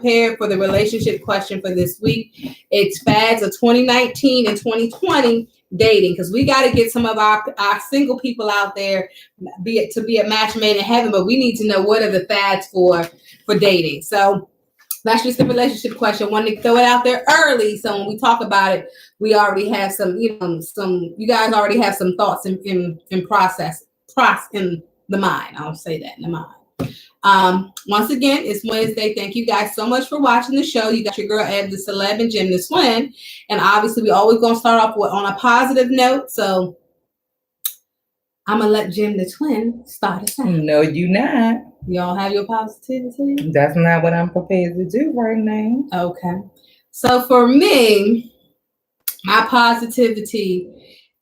prepared for the relationship question for this week. It's fads of 2019 and 2020 dating, because we got to get some of our single people out there to be a match made in heaven, but we need to know what are the fads for dating. So that's just the relationship question. I wanted to throw it out there early, so when we talk about it, we already have some, you guys already have some thoughts in process in the mind. I'll say that in the mind. Once again, it's Wednesday. Thank you guys so much for watching the show. You got your girl Eb Deceleb and GemDTwin, and obviously we always gonna start off on a positive note. So I'm gonna let GemDTwin start us out. No, you not. Y'all have your positivity? That's not what I'm prepared to do right now. Okay. So for me, my positivity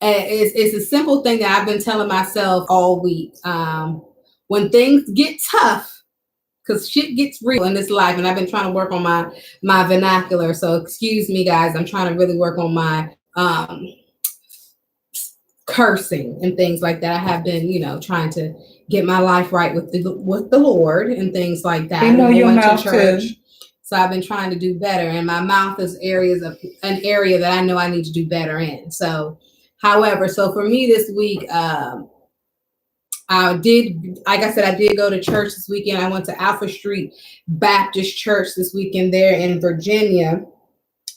is a simple thing that I've been telling myself all week. When things get tough, because shit gets real in this life, and I've been trying to work on my vernacular. So excuse me, guys. I'm trying to really work on my cursing and things like that. I have been, trying to get my life right with the Lord and things like that. You know your mouth too. So I've been trying to do better, and my mouth is an area that I know I need to do better in. So, however, for me this week, I did go to church this weekend. I went to Alpha Street Baptist Church this weekend there in Virginia.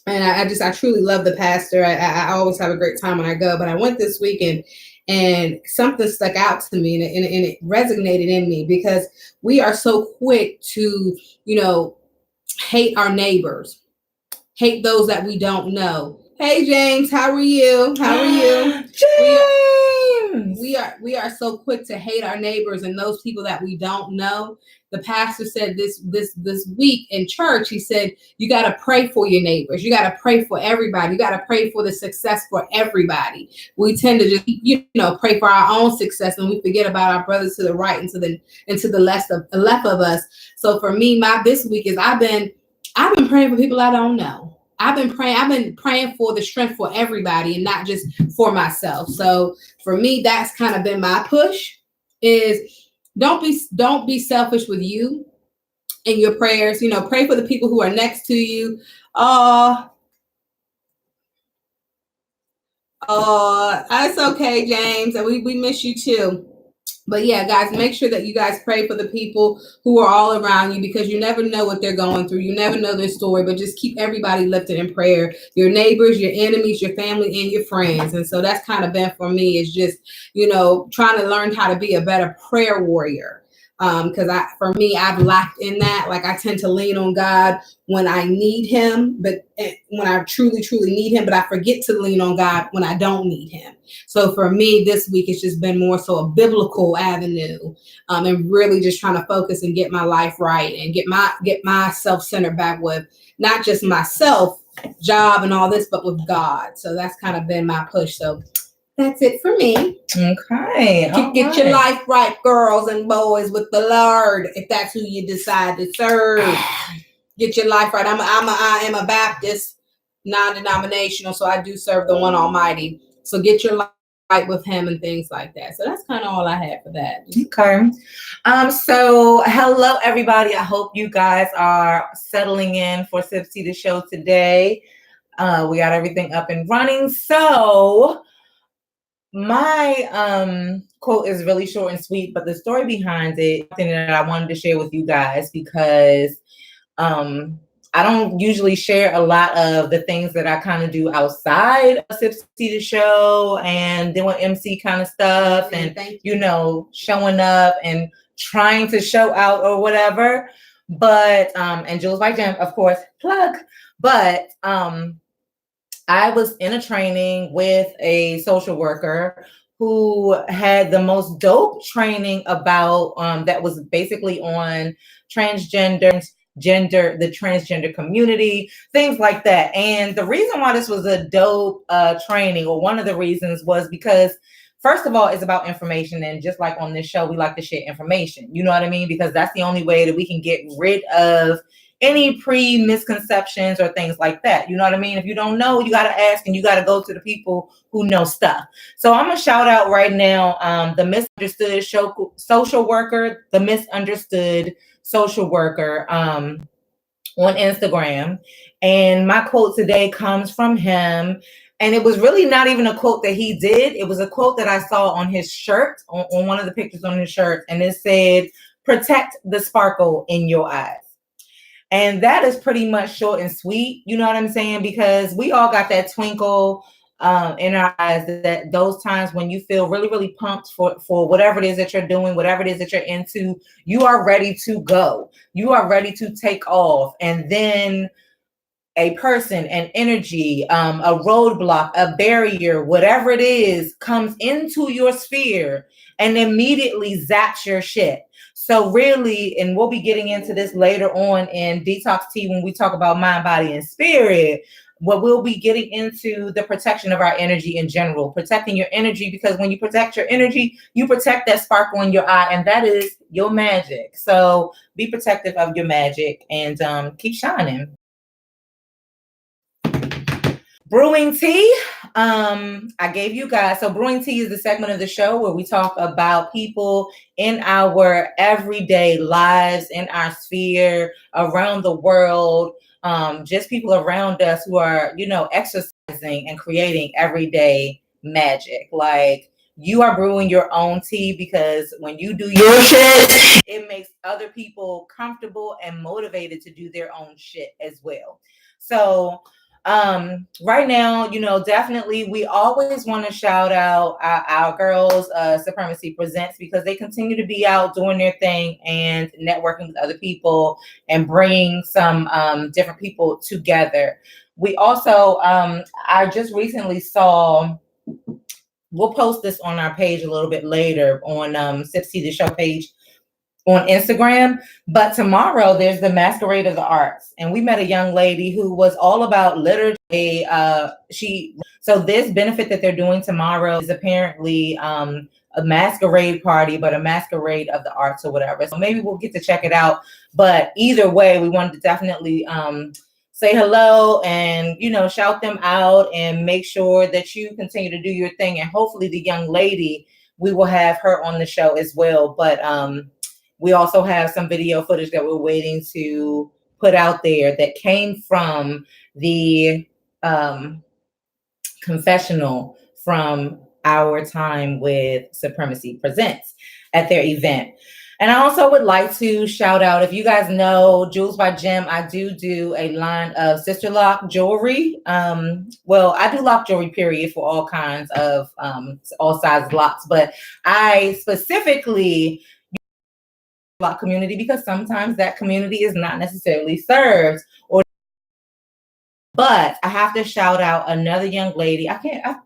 And I truly love the pastor. I always have a great time when I go, but I went this weekend and something stuck out to me and it resonated in me, because we are so quick to, hate our neighbors, hate those that we don't know. Hey, James, how are you? James! We are so quick to hate our neighbors and those people that we don't know. The pastor said this week in church, he said, you got to pray for your neighbors. You got to pray for everybody. You got to pray for the success for everybody. We tend to just, pray for our own success, and we forget about our brothers to the right and to the left of us. So for me, this week is I've been praying for people I don't know. I've been praying for the strength for everybody and not just for myself. So for me, that's kind of been my push, is don't be selfish with you in your prayers. Pray for the people who are next to you. It's okay, James, and we miss you too. But yeah, guys, make sure that you guys pray for the people who are all around you, because you never know what they're going through. You never know their story, but just keep everybody lifted in prayer. Your neighbors, your enemies, your family, and your friends. And so that's kind of been for me, is just, trying to learn how to be a better prayer warrior. Because for me, I've lacked in that. Like, I tend to lean on God when I need him, but when I truly, truly need him, but I forget to lean on God when I don't need him. So for me, this week, it's just been more so a biblical avenue, and really just trying to focus and get my life right and get myself centered back with not just myself, job and all this, but with God. So that's kind of been my push. So that's it for me. Okay. Get your life right, girls and boys, with the Lord, if that's who you decide to serve. Get your life right. I am a Baptist, non-denominational, so I do serve the one Almighty. So get your life right with him and things like that. So that's kind of all I had for that. Okay. So hello, everybody. I hope you guys are settling in for Sipsy the show today. We got everything up and running. So my quote is really short and sweet, but the story behind it, something that I wanted to share with you guys, because I don't usually share a lot of the things that I kind of do outside of Sipsy the show and doing MC kind of stuff, and showing up and trying to show out or whatever. But and Jules by Gem, of course, plug. But I was in a training with a social worker who had the most dope training about that was basically on the transgender community, things like that. And the reason why this was a dope training, or one of the reasons, was because, first of all, it's about information. And just like on this show, we like to share information. You know what I mean? Because that's the only way that we can get rid of any misconceptions or things like that. You know what I mean? If you don't know, you got to ask, and you got to go to the people who know stuff. So I'm going to shout out right now the misunderstood social worker, on Instagram. And my quote today comes from him. And it was really not even a quote that he did. It was a quote that I saw on his shirt, on one of the pictures on his shirt. And it said, "Protect the sparkle in your eyes." And that is pretty much short and sweet. You know what I'm saying? Because we all got that twinkle in our eyes, that those times when you feel really, really pumped for whatever it is that you're doing, whatever it is that you're into, you are ready to go. You are ready to take off. And then a person, an energy, a roadblock, a barrier, whatever it is, comes into your sphere and immediately zaps your shit. So really, and we'll be getting into this later on in Detox Tea when we talk about mind, body, and spirit, but we'll be getting into the protection of our energy in general, protecting your energy, because when you protect your energy, you protect that sparkle in your eye, and that is your magic. So be protective of your magic and keep shining. Brewing Tea, I gave you guys. So Brewing Tea is the segment of the show where we talk about people in our everyday lives, in our sphere, around the world, just people around us who are, exercising and creating everyday magic. Like, you are brewing your own tea, because when you do your shit, it makes other people comfortable and motivated to do their own shit as well. So right now, definitely we always want to shout out our girls, Supremacy Presents, because they continue to be out doing their thing and networking with other people and bringing some different people together. We also, I just recently saw, we'll post this on our page a little bit later on Sips Tea the Show page on Instagram, but tomorrow there's the Masquerade of the Arts, and we met a young lady who was all about literature. So this benefit that they're doing tomorrow is apparently a masquerade party, but a masquerade of the arts or whatever. So maybe we'll get to check it out. But either way, we wanted to definitely say hello and shout them out and make sure that you continue to do your thing. And hopefully the young lady, we will have her on the show as well. But we also have some video footage that we're waiting to put out there that came from the confessional from our time with Supremacy Presents at their event. And I also would like to shout out, if you guys know Jewels by Gem, I do a line of sister lock jewelry. Well, I do lock jewelry, period, for all kinds of all size locks, but I specifically lock community because sometimes that community is not necessarily served. But I have to shout out another young lady. I can't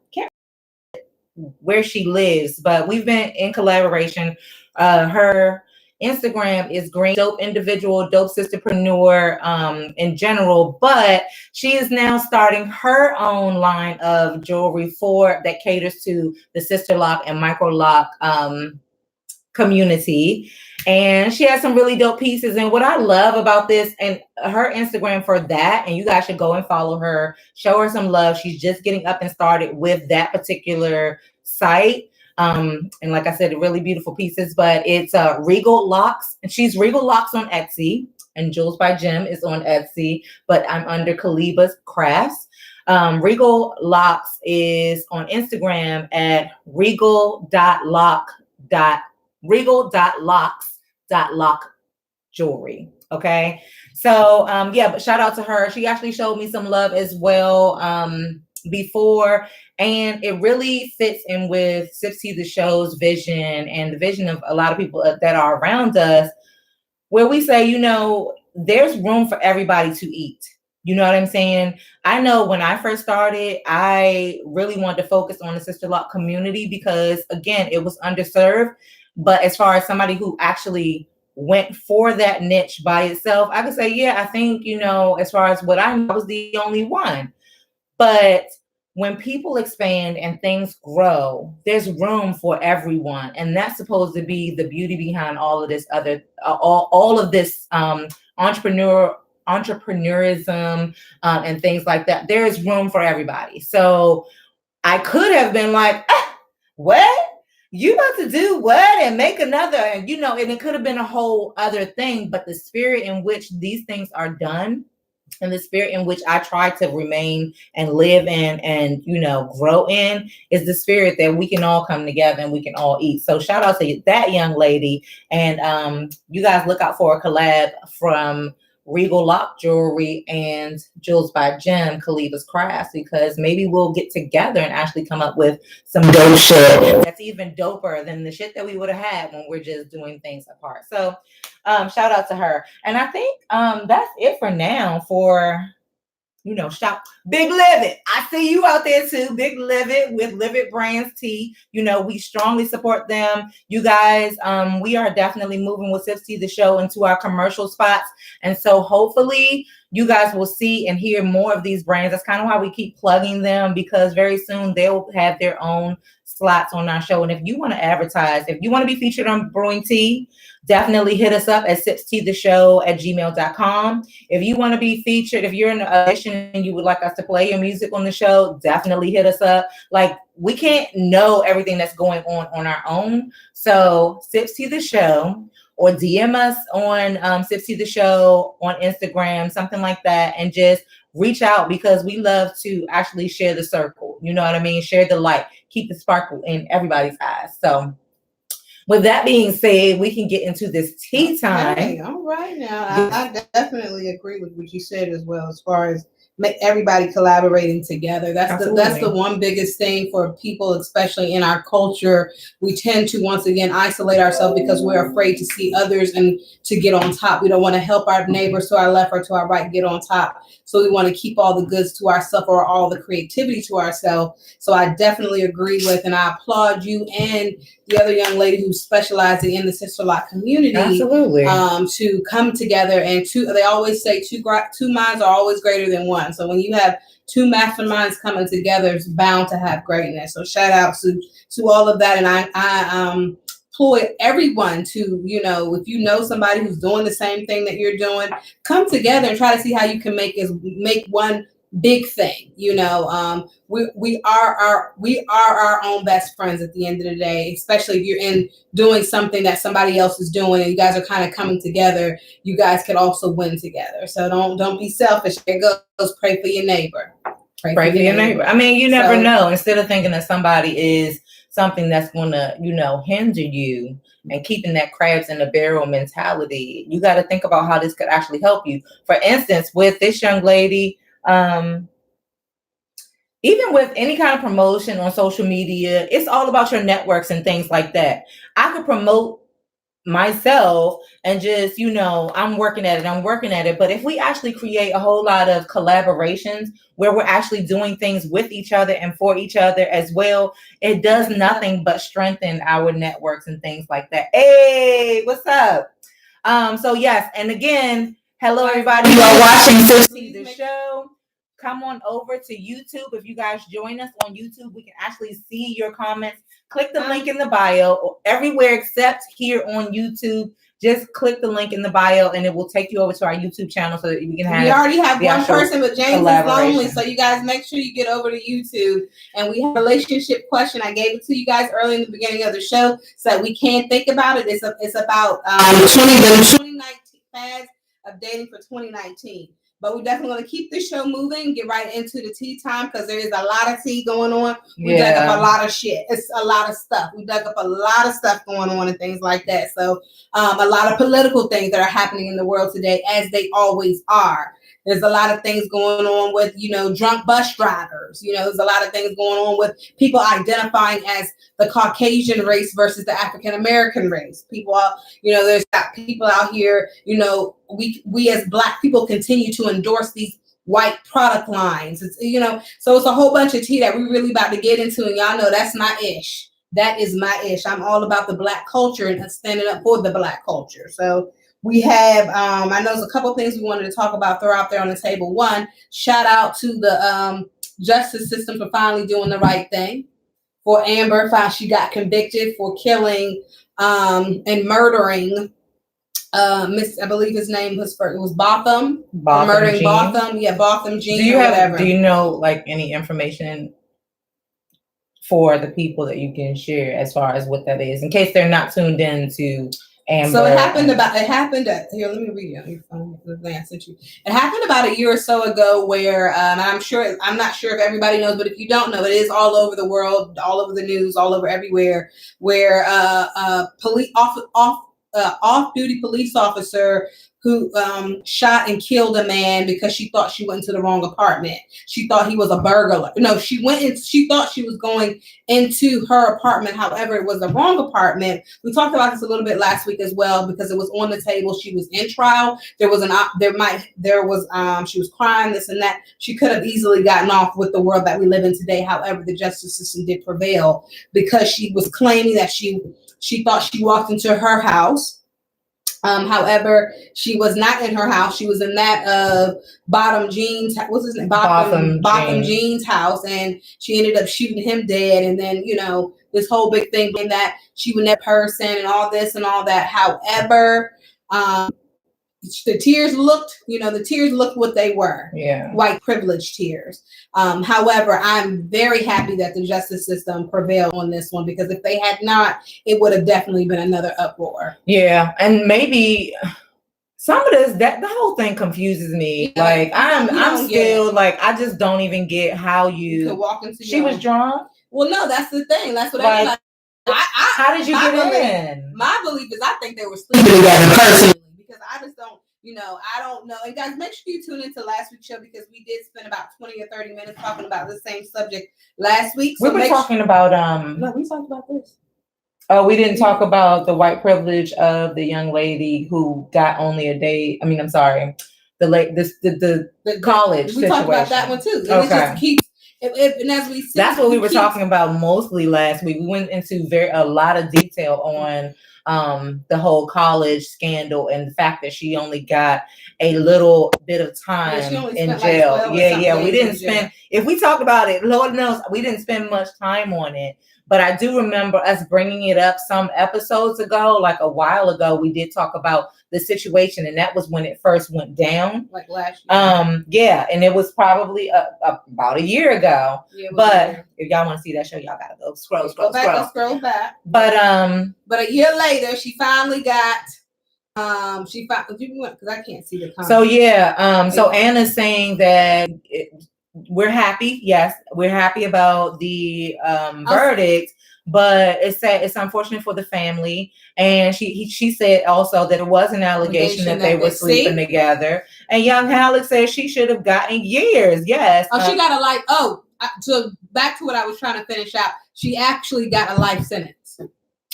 where she lives, but we've been in collaboration. Her Instagram is Green, dope individual, dope sisterpreneur in general, but she is now starting her own line of jewelry that caters to the sister lock and micro lock community. And she has some really dope pieces. And what I love about this, and her Instagram for that, and you guys should go and follow her, show her some love. She's just getting up and started with that particular site. And like I said, really beautiful pieces, but it's Regal Locks, and she's Regal Locks on Etsy, and Jewels by Gem is on Etsy, but I'm under Keleeba's Crafts. Regal Locks is on Instagram at regal.locks.lock jewelry. Okay. So yeah, but shout out to her. She actually showed me some love as well before, and it really fits in with Sips Tea the Show's vision and the vision of a lot of people that are around us, where we say, there's room for everybody to eat. You know what I'm saying? I know when I first started, I really wanted to focus on the sister lock community because, again, it was underserved. But as far as somebody who actually went for that niche by itself, I could say, yeah, I think, as far as what I know, I was the only one. But when people expand and things grow, there's room for everyone. And that's supposed to be the beauty behind all of this other, all of this entrepreneurism and things like that. There's room for everybody. So I could have been like, what? you about to do what and make another, and and it could have been a whole other thing, but the spirit in which these things are done and the spirit in which I try to remain and live in and grow in is the spirit that we can all come together and we can all eat. So shout out to that young lady, and you guys look out for a collab from Regal Lock Jewelry and Jewels by Gem, Keleeba's Crafts, because maybe we'll get together and actually come up with some dope shit that's even doper than the shit that we would have had when we're just doing things apart. So shout out to her. And I think that's it for now for shop Big Livid. I see you out there too, Big Livid with Livid Brands Tea. We strongly support them. You guys, we are definitely moving with PositiviTEA the show into our commercial spots, and so hopefully you guys will see and hear more of these brands. That's kind of why we keep plugging them, because very soon they'll have their own slots on our show. And if you want to advertise, if you want to be featured on Brewing TEA, definitely hit us up at sipsteatheshow@gmail.com. If you want to be featured, if you're in an audition and you would like us to play your music on the show, definitely hit us up. Like, we can't know everything that's going on our own. So SipsTEA the Show, or DM us on SipsTEA the Show on Instagram, something like that, and just reach out, because we love to actually share the circle. You know what I mean? Share the light, keep the sparkle in everybody's eyes. So with that being said, we can get into this tea time. Hey, all right now. I definitely agree with what you said as well, as far as everybody collaborating together. That's the one biggest thing for people, especially in our culture. We tend to once again isolate ourselves because we're afraid to see others and to get on top. We don't want to help our neighbors to our left or to our right get on top. So we want to keep all the goods to ourselves, or all the creativity to ourselves. So I definitely agree with, and I applaud you and the other young lady who's specializing in the Sister Lock community. Absolutely. To come together, and they always say two minds are always greater than one. So when you have two masterminds coming together, it's bound to have greatness. So shout out to all of that. And I employ everyone to, if you know somebody who's doing the same thing that you're doing, come together and try to see how you can make one big thing. We are our own best friends at the end of the day, especially if you're doing something that somebody else is doing and you guys are kind of coming together. You guys can also win together. So don't be selfish. There goes, pray for your neighbor. Pray for your neighbor. I mean, you never know. Instead of thinking that somebody is something that's going to, hinder you and keeping that crabs in the barrel mentality, you got to think about how this could actually help you. For instance, with this young lady, even with any kind of promotion on social media, it's all about your networks and things like that. I could promote myself and just, I'm working at it. But if we actually create a whole lot of collaborations where we're actually doing things with each other and for each other as well, it does nothing but strengthen our networks and things like that. Hey, what's up? So yes, and again, hello everybody. You are watching PositiviTEA the show. Come on over to YouTube. If you guys join us on YouTube, we can actually see your comments. Click the link in the bio, or everywhere except here on YouTube. Just click the link in the bio and it will take you over to our YouTube channel so that we can have. We already have one person, but James is lonely. So you guys make sure you get over to YouTube. And we have a relationship question. I gave it to you guys early in the beginning of the show so that we can think about it. It's about the 2019 fads of dating for 2019. But we're definitely going to keep this show moving, get right into the tea time, because there is a lot of tea going on. We dug up a lot of shit. It's a lot of stuff. We dug up a lot of stuff going on and things like that. So a lot of political things that are happening in the world today, as they always are. There's a lot of things going on with, drunk bus drivers. There's a lot of things going on with people identifying as the Caucasian race versus the African-American race. People are, there's people out here, we as Black people continue to endorse these white product lines. It's, so it's a whole bunch of tea that we really about to get into. And y'all know that's my ish. That is my ish. I'm all about the Black culture and standing up for the Black culture. So we have, I know there's a couple things we wanted to talk about, throw out there on the table. One, shout out to the justice system for finally doing the right thing. For Amber, she got convicted for killing and murdering I believe his name was Botham. Murdering Jean. Botham. Yeah, Botham Jean. Do you know like any information for the people that you can share as far as what that is, in case they're not tuned in to Amber. So it happened here, let me read it on your phone. It happened about a year or so ago where, and I'm not sure if everybody knows, but if you don't know, it is all over the world, all over the news, all over everywhere, where off-duty police officer who shot and killed a man because she thought she went into the wrong apartment. She thought he was a burglar. No, she thought she was going into her apartment. However, it was the wrong apartment. We talked about this a little bit last week as well, because it was on the table. She was in trial. She was crying, this and that. She could have easily gotten off with the world that we live in today. However, the justice system did prevail because she was claiming that she thought she walked into her house. However, she was not in her house. She was in that of Bottom Jean's. What's his name? Bottom Jean's house, and she ended up shooting him dead. And then, this whole big thing being that she was that person and all this and all that. However, the tears looked what they were. Yeah. White privilege tears. However, I'm very happy that the justice system prevailed on this one, because if they had not, it would have definitely been another uproar. Yeah. And maybe some of this, the whole thing confuses me. Yeah, like I'm still like, I just don't even get how you could walk into she was drunk. Well, no, that's the thing. That's what I mean. How did you get in? My belief is I think they were sleeping together personally. Because I just don't, I don't know. And guys, make sure you tune into last week's show, because we did spend about 20 or 30 minutes talking about the same subject last week. So we were talking about no, we talked about this. Oh, we didn't talk about the white privilege of the young lady who got only a day. I mean, I'm sorry, the college. We talked about that one too. And okay. It just keeps. And as we see, that's what we were talking about mostly last week. We went into a lot of detail on the whole college scandal and the fact that she only got a little bit of time in jail. Like we didn't spend, if we talked about it, Lord knows we didn't spend much time on it. But I do remember us bringing it up some episodes ago, like a while ago. We did talk about the situation, and that was when it first went down. Like last year. Yeah, and it was probably about a year ago. Yeah, but if y'all want to see that show, y'all gotta go scroll back. But a year later, she finally got. Because I can't see the comments. So yeah, so Anna's saying that. We're happy. Yes, we're happy about the verdict, but it's unfortunate for the family. And she said also that it was an allegation that they were sleeping together. And young Alex says she should have gotten years. Yes. Oh, she got so back to what I was trying to finish out. She actually got a life sentence.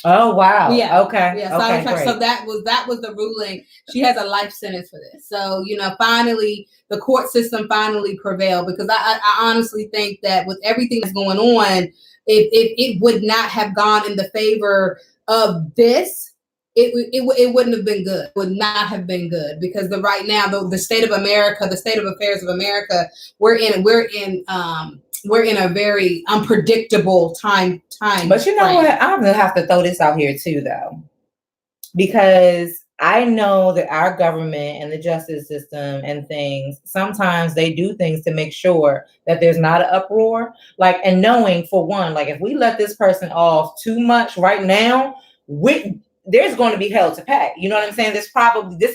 Oh wow! Yeah. Okay. Yeah. Okay, so that was the ruling. She has a life sentence for this. So finally, the court system finally prevailed, because I honestly think that with everything that's going on, it would not have gone in the favor of this. It wouldn't have been good. It would not have been good, because right now the state of America, the state of affairs of America, we're in a very unpredictable time. But you know what? I'm gonna have to throw this out here too, though, because I know that our government and the justice system and things, sometimes they do things to make sure that there's not an uproar. Like, and knowing, for one, like if we let this person off too much right now, there's going to be hell to pay. You know what I'm saying? This is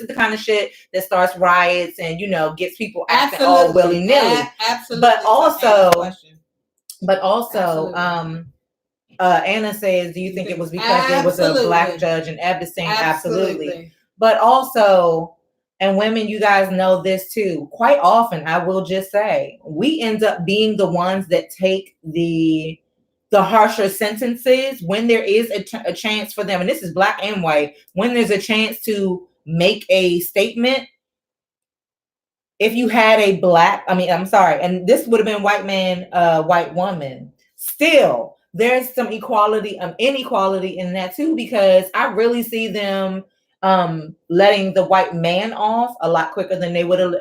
the kind of shit that starts riots and, gets people acting all willy-nilly. Absolutely. But also, Anna says, do you think it was because there was a black judge and Eb saying absolutely. But also, and women, you guys know this too, quite often, I will just say, we end up being the ones that take the harsher sentences when there is a chance for them, and this is black and white, when there's a chance to make a statement. If you had and this would have been white man, white woman, still there's some inequality in that too, because I really see them letting the white man off a lot quicker than they would have.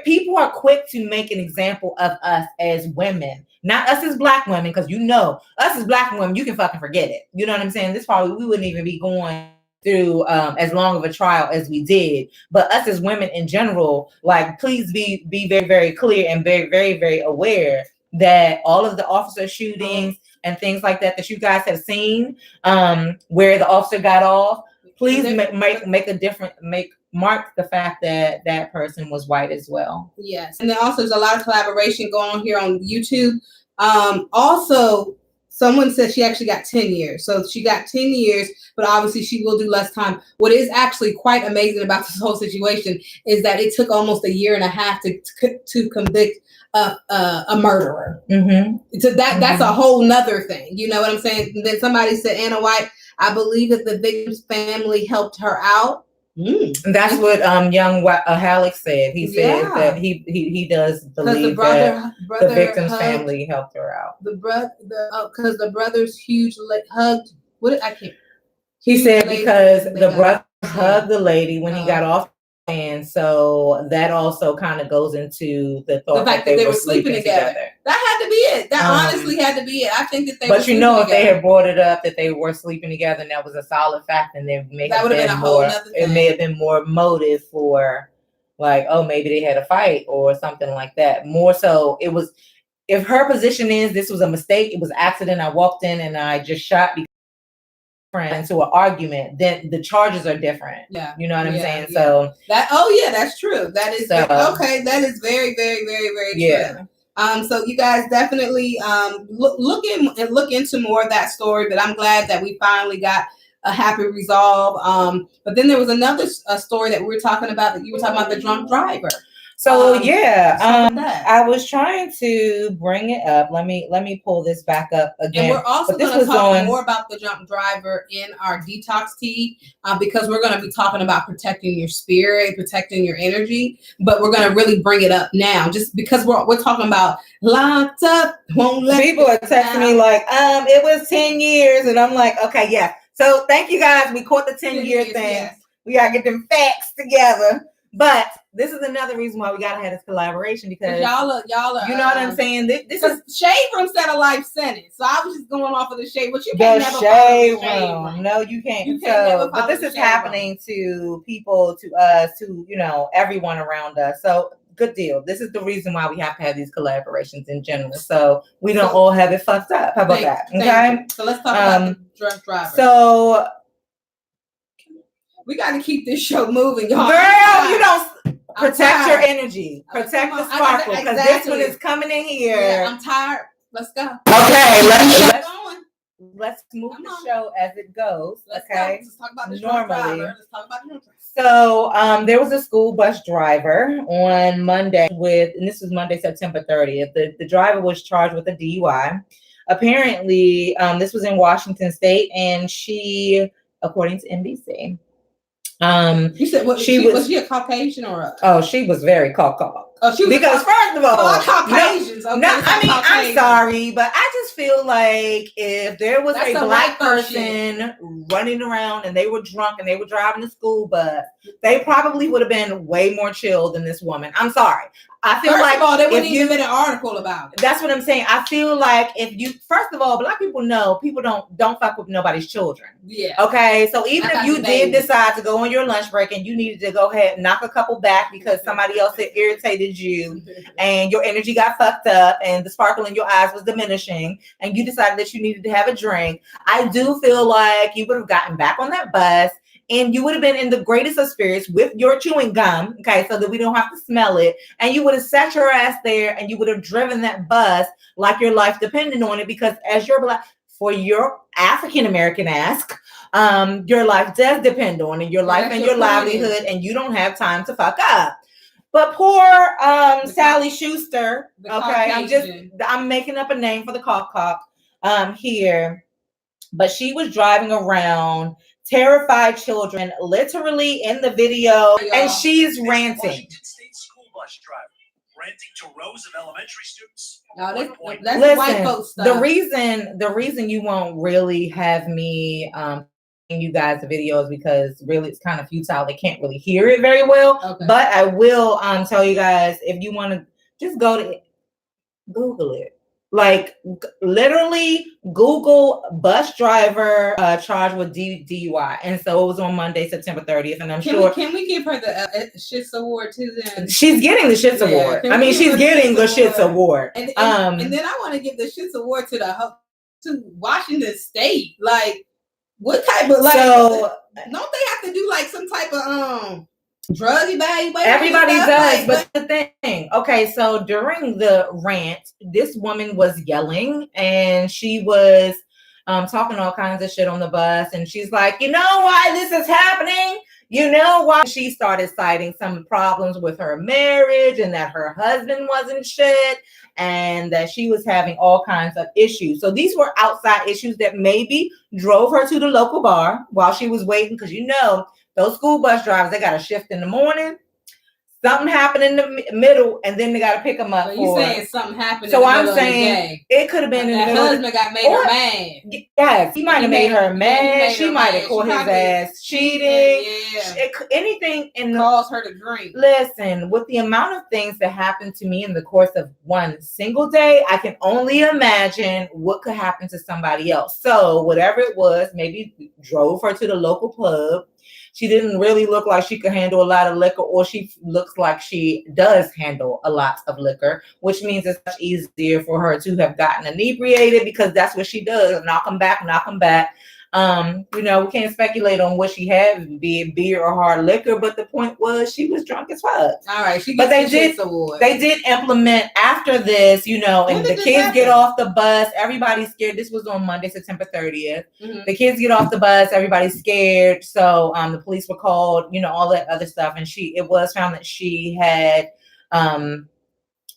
People are quick to make an example of us as women, not us as black women, because us as black women, you can fucking forget it. You know what I'm saying? This probably we wouldn't even be going through as long of a trial as we did. But us as women in general, like, please be very, very clear and very, very, very aware that all of the officer shootings and things like that you guys have seen, where the officer got off, please mark the fact that that person was white as well. Yes, and then also there's a lot of collaboration going on here on YouTube. Also, someone said she actually got 10 years. So she got 10 years, but obviously she will do less time. What is actually quite amazing about this whole situation is that it took almost 1.5 years to convict a murderer. So that's a whole nother thing. You know what I'm saying? And then somebody said, Anna White, I believe that the victim's family helped her out. That's what young Halleck said. He said that he does believe that the victim's family helped her out. Because the brother's huge hugged. He said because the brother hugged the lady when he got off, and so that also kind of goes into the thought fact that they were sleeping together. That had to be it. That honestly had to be it. I think that they. But you know, if they had brought it up that they were sleeping together, and that was a solid fact, and there may have been more. It may have been more motive for, like, oh, maybe they had a fight or something like that. More so, it was. If her position is this was a mistake, it was an accident. I walked in and I just shot because into an argument, then the charges are different. Yeah, you know what I'm saying. Yeah. So that that's true. That is okay. That is very, very, very, very true. So you guys definitely look into more of that story. But I'm glad that we finally got a happy resolve. But then there was another story that we were talking about, that you were talking about, the drunk driver. So I was trying to bring it up. Let me pull this back up again. And we're also going to talk more about the drunk driver in our detox tea, because we're going to be talking about protecting your spirit, protecting your energy. But we're going to really bring it up now, just because we're talking about locked up, won't let people are texting me like, it was 10 years, and I'm like, okay, yeah. So thank you guys. We caught the 10-year thing. Yes. We gotta get them facts together. But this is another reason why we gotta have this collaboration, because y'all are, you know what I'm saying? This is Shade Room set a life sentence, so I was just going off of the shade. But you can't never Shade Room. No, you can't. But this is happening to people, to us, to everyone around us. So good deal. This is the reason why we have to have these collaborations in general, so we don't all have it fucked up. How about that? Okay. So let's talk about the drunk driver. So we got to keep this show moving, y'all. Girl, you don't protect your energy. Protect the sparkle, because this one is coming in here. Yeah, I'm tired. Let's go. Okay, let's move the show as it goes. Let's talk about the drunk driver. Let's talk about the drunk driver. So there was a school bus driver on Monday and this was Monday, September 30th. The driver was charged with a DUI. Apparently, this was in Washington State, and she, according to NBC, you said was she a Caucasian or she was very Caucasian. Oh, she was because first of all, Caucasians. I'm sorry, but I just feel like if there was a black person running around and they were drunk and they were driving the school bus, they probably would have been way more chill than this woman. I'm sorry. I feel first of all, there wouldn't even been an article about it. That's what I'm saying. I feel like first of all, black people know people don't fuck with nobody's children. Yeah. Okay. So even if you did decide to go on your lunch break and you needed to go ahead and knock a couple back because somebody else had irritated you and your energy got fucked up and the sparkle in your eyes was diminishing and you decided that you needed to have a drink, I do feel like you would have gotten back on that bus. And you would have been in the greatest of spirits with your chewing gum, okay, so that we don't have to smell it. And you would have sat your ass there and you would have driven that bus like your life depended on it, because as you're black, for your African-American ass, your life does depend on it, your life and your livelihood, and you don't have time to fuck up. But poor Sally Schuster, okay, I'm making up a name for the cop here, but she was driving around terrified children, literally in the video, and she's ranting. Washington State school bus driver ranting to rows of elementary students. That's white folks stuff. The reason you won't really have me you guys the video is because really it's kind of futile. They can't really hear it very well. Okay. But I will tell you guys, if you want to just go to Google it. Like literally Google bus driver charged with DUI. And so it was on Monday, September 30th. And can we give her the Shits Award too then? She's getting the Shits Award. I mean, she's getting the Shits Award. And then I want to give the Shits Award to Washington State. Like, what type of don't they have to do like some type of drug evaluation? Everybody does, but the thing, okay, so during the rant, this woman was yelling and she was talking all kinds of shit on the bus, and she's like, you know why this is happening? You know why? She started citing some problems with her marriage and that her husband wasn't shit and that she was having all kinds of issues. So these were outside issues that maybe drove her to the local bar while she was waiting, because you know those school bus drivers, they got a shift in the morning, something happened in the middle, and then they got to pick them up. So you saying something happened? So I'm saying it could have been in the middle. Husband got made her mad. Yes, he might have made her mad. She might have caught his ass cheating. Yeah. Anything in caused her to drink. Listen, with the amount of things that happened to me in the course of one single day, I can only imagine what could happen to somebody else. So whatever it was, maybe drove her to the local pub. She didn't really look like she could handle a lot of liquor, or she looks like she does handle a lot of liquor, which means it's much easier for her to have gotten inebriated, because that's what she does. Knock them back. You know, we can't speculate on what she had, be it beer or hard liquor, but the point was she was drunk as fuck. All right, but they did implement after this, you know, and the kids get off the bus, everybody's scared. This was on Monday, September 30th. Mm-hmm. The kids get off the bus, everybody's scared. So the police were called, you know, all that other stuff, and it was found that she had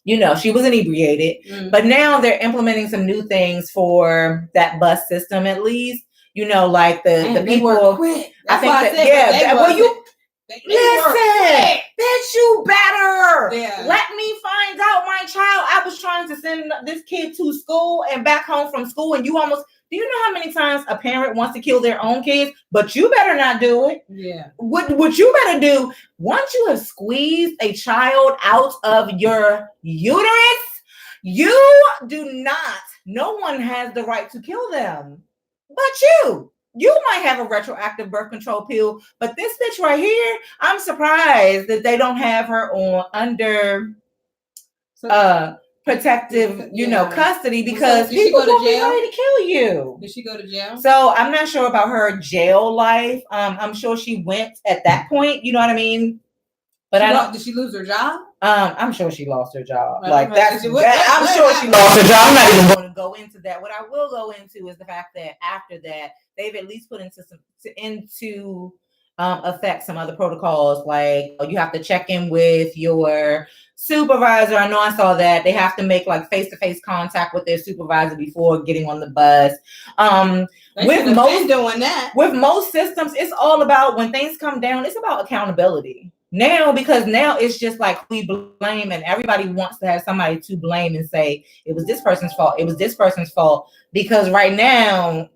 you know, she was inebriated. But now they're implementing some new things for that bus system, at least. You know, like the people. I think listen, bitch, you better let me find out my child. I was trying to send this kid to school and back home from school, and you almost. Do you know how many times a parent wants to kill their own kids? But you better not do it. Yeah. What you better do, once you have squeezed a child out of your uterus, you do not. No one has the right to kill them. But you might have a retroactive birth control pill, but this bitch right here, I'm surprised that they don't have her on under protective, you know, custody, because people will be ready to kill you. Did she go to jail? So I'm not sure about her jail life. I'm sure she went at that point. You know what I mean? But did she lose her job? I'm sure she lost her job. I'm sure she lost her job. I'm not even going to go into that. What I will go into is the fact that after that, they've at least put into effect some other protocols, like you have to check in with your supervisor. I know I saw that they have to make like face-to-face contact with their supervisor before getting on the bus. With most systems, it's all about, when things come down, it's about accountability. Now, because now it's just like we blame, and everybody wants to have somebody to blame and say it was this person's fault. It was this person's fault. Because right now,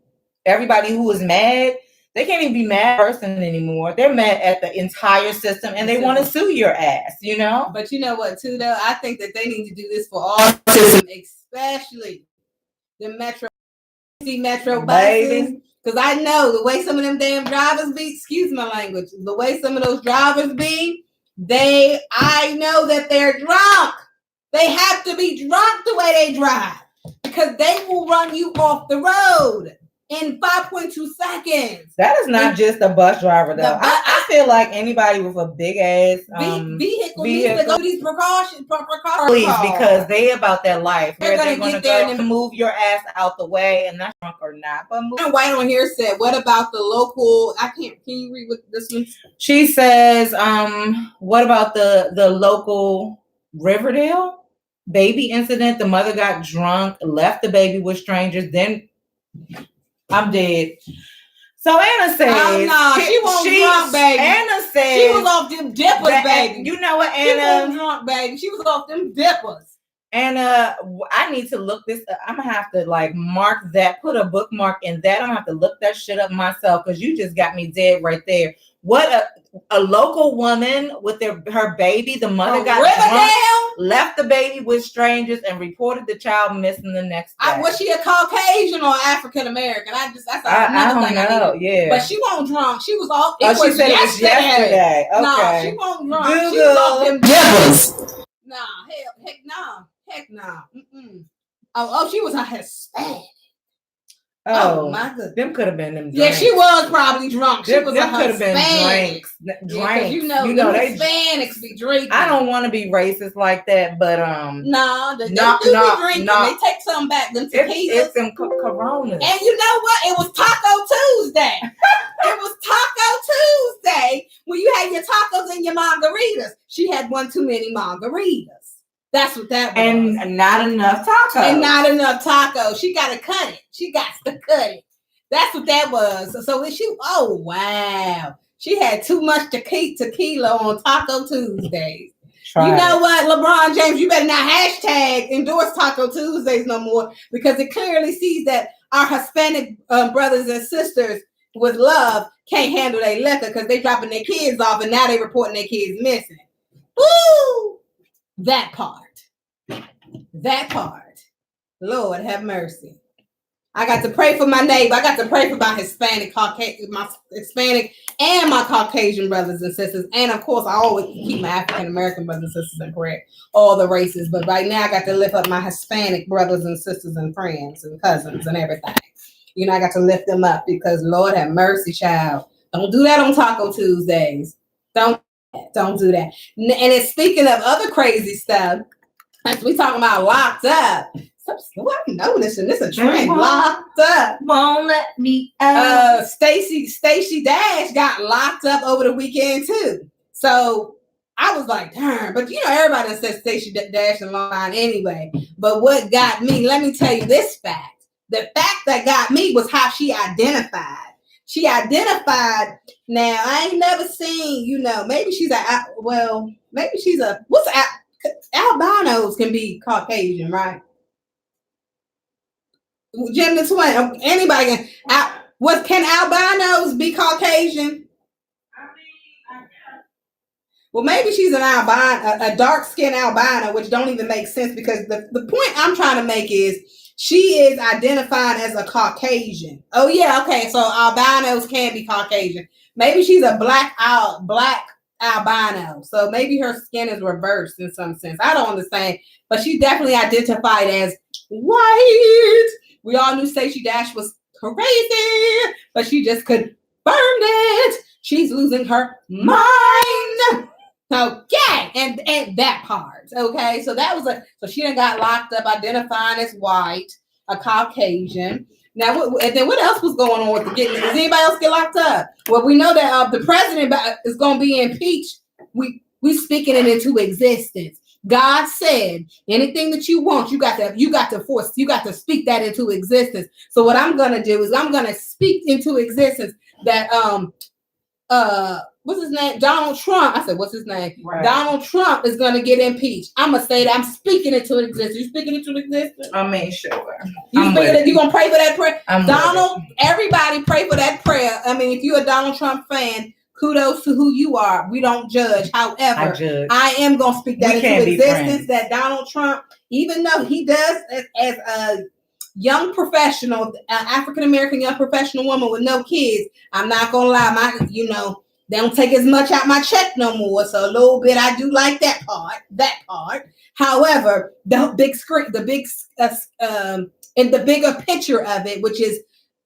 everybody who is mad, they can't even be mad at the person anymore. They're mad at the entire system, and they want to sue your ass, you know? But you know what, too, though? I think that they need to do this for all systems, especially the metro buses. Because I know the way some of them damn drivers be, excuse my language, the way some of those drivers be, I know that they're drunk. They have to be drunk the way they drive, because they will run you off the road in 5.2 seconds. That is not just a bus driver, though. I feel like anybody with a big ass vehicle needs to go these precautions. Please, because they about that life. They're going to go and move your ass out the way, and not drunk or not. But and White on here said, what about the local, can you read what this one? She says, what about the local Riverdale baby incident? The mother got drunk, left the baby with strangers, then I'm dead. So Anna says, oh, no, she wasn't drunk, baby. Anna says she was off them dippers, baby. You know what, Anna? She wasn't drunk, baby. She was off them dippers. Anna, I need to look this up. I'm gonna have to like mark that, put a bookmark in that. I'm gonna have to look that shit up myself, because you just got me dead right there. What a local woman with her baby. The mother got drunk, left the baby with strangers, and reported the child missing the next day. Was she a Caucasian or African American? That's another thing I know. Yeah, but she wasn't drunk. She was off. She said it was yesterday. Okay. No, she wasn't drunk. Google. She was off them nipples. Nah, heck no. Oh, she was a Hispanic. Oh my goodness. Them could have been them drinks. Yeah, she was probably drunk. She was them could have been drinks. Yeah, you know they Hispanics be drinking. I don't want to be racist like that, but they be drinking. They take some back. Them tequilas. It's them Coronas. And you know what? It was Taco Tuesday. It was Taco Tuesday when you had your tacos and your margaritas. She had one too many margaritas. That's what that was. And not enough tacos. She got to cut it. She got to cut it. That's what that was. So oh, wow. She had too much tequila on Taco Tuesdays. You know what, LeBron James, you better not hashtag endorse Taco Tuesdays no more, because it clearly sees that our Hispanic brothers and sisters with love can't handle their liquor because they dropping their kids off and now they reporting their kids missing. Woo! That part. Lord have mercy. I got to pray for my neighbor. I got to pray for my Hispanic and my Caucasian brothers and sisters. And of course, I always keep my African American brothers and sisters in prayer, all the races. But right now, I got to lift up my Hispanic brothers and sisters and friends and cousins and everything. You know, I got to lift them up because Lord have mercy, child. Don't do that on Taco Tuesdays. Don't do that. And it's speaking of other crazy stuff, as we talking about locked up. I'm noticing this a trend. Locked up. Won't let me out. Stacey Dash got locked up over the weekend too. So I was like, darn. But you know, everybody says Stacey Dash and Long Line anyway. But what got me, let me tell you this fact. The fact that got me was how she identified. She identified. Now, I ain't never seen, maybe she's albinos can be Caucasian, right? GemDTwin, anybody can albinos be Caucasian? Well, maybe she's an albino, a dark-skinned albino, which don't even make sense because the point I'm trying to make is she is identified as a Caucasian. Oh, yeah, okay, so albinos can be Caucasian. Maybe she's a black albino, so maybe her skin is reversed in some sense. I don't understand, but she definitely identified as white. We all knew Stacey Dash was crazy, but she just confirmed it. She's losing her mind. Okay, and that part. Okay, so that was so she done got locked up, identifying as white, a Caucasian. Now, and then what else was going on with the getting? Does anybody else get locked up? Well, we know that the president is going to be impeached. We speaking it into existence. God said, anything that you want, you got to speak that into existence. So what I'm going to do is I'm going to speak into existence that what's his name? Donald Trump. I said, what's his name? Right. Donald Trump is going to get impeached. I'm going to say that I'm speaking it to existence. You speaking it to existence? I mean, sure. You going to pray for that prayer? Donald, everybody pray for that prayer. I mean, if you're a Donald Trump fan, kudos to who you are. We don't judge. However, I am going to speak that into existence that Donald Trump, even though he does as a young professional, African-American young professional woman with no kids, I'm not going to lie, they don't take as much out my check no more. So a little bit, I do like that part. However, the big screen, in the bigger picture of it, which is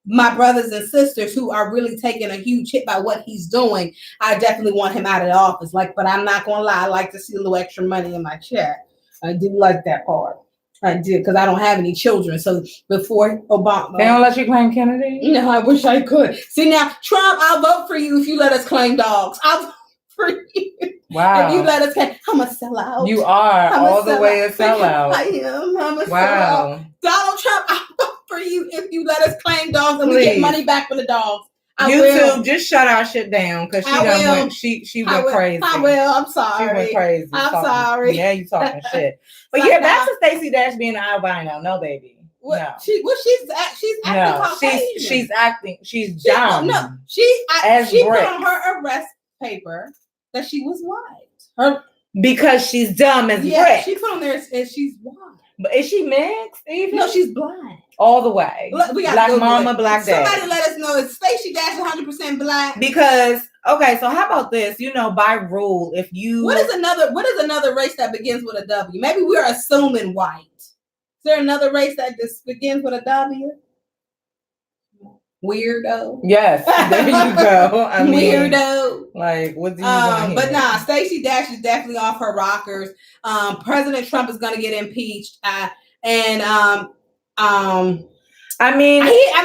my brothers and sisters who are really taking a huge hit by what he's doing, I definitely want him out of the office. But I'm not going to lie, I like to see a little extra money in my check. I do like that part. I did, because I don't have any children. So before Obama, they don't let you claim Kennedy? No, I wish I could. See, now, Trump, I'll vote for you if you let us claim dogs. I'll vote for you. Wow. If you let us claim, I'm a sellout. You are all the way a sellout. I am. I'm a sellout. Donald Trump, I'll vote for you if you let us claim dogs and we get money back for the dogs. YouTube, just shut our shit down because she went crazy. I will. I'm sorry. She went crazy. I'm sorry. Yeah, you talking shit. But yeah, back to Stacey Dash being an albino. No, baby. What No. she's acting Caucasian. She's dumb. She put bricks. on her arrest paper that she was white. Because she's dumb as yeah, bricks. she put on there as she's white. But is she mixed even? No, she's black. All the way. We got black mama, black dad. Somebody let us know, is Stacey Dash 100% black? Because okay, so how about this? By rule, if you what is another race that begins with a W? Maybe we're assuming white. Is there another race that just begins with a W? Weirdo. Yes, there you go. I mean, weirdo. Like, what do you want But nah, Stacey Dash is definitely off her rockers. President Trump is going to get impeached, and I'm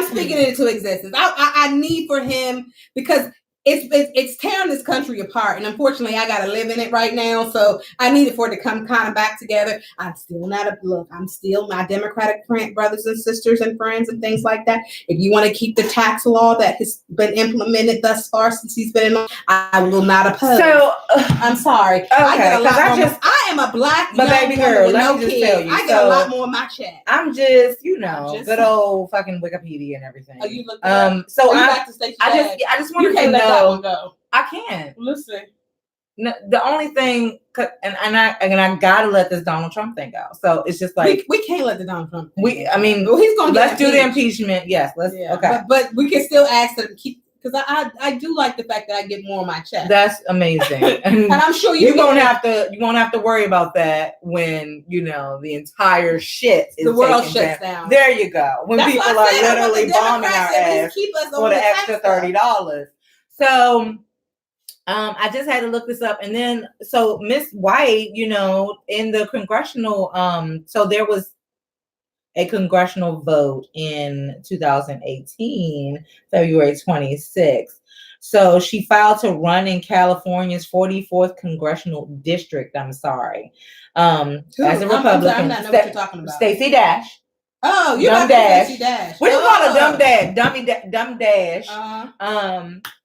speaking it into existence. I need for him, because it's tearing this country apart, and unfortunately, I got to live in it right now. So I need it for it to come kind of back together. I'm still my Democratic brothers and sisters and friends and things like that. If you want to keep the tax law that has been implemented thus far since he's been in, I will not oppose. So I'm sorry. Okay, I am a black but young baby girl, with let no me just kids. tell you. I get a lot more in my check. I'm just, good old fucking Wikipedia and everything. Oh, you looked at that? So back to Stacey I just want to know. Go. I can't Listen. No, the only thing, and I gotta let this Donald Trump thing go. So it's just like we can't let the Donald Trump thing he's gonna let's do the impeachment. Yes, let's. Yeah. Okay, but we can still ask them to keep, because I do like the fact that I get more on my check. That's amazing, and I'm sure you won't have to worry about that when the entire shit is the world shuts down. There you go. When people are literally bombing our ass for the extra $30. So, I just had to look this up, and then so Miss White, in the congressional, so there was a congressional vote in 2018, February 26th. So she filed to run in California's 44th congressional district. I'm sorry, as a Republican. I'm not know what you're talking about. Stacey Dash. Oh, you're not Stacey Dash. We just want a dumb dash.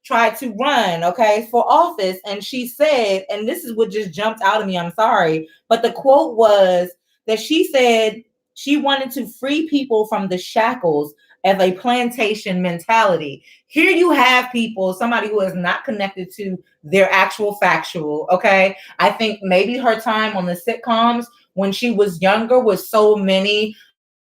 Tried to run, for office, and she said, and this is what just jumped out of me. I'm sorry, but the quote was that she said she wanted to free people from the shackles of a plantation mentality. Here you have somebody who is not connected to their actual factual. I think maybe her time on the sitcoms when she was younger with so many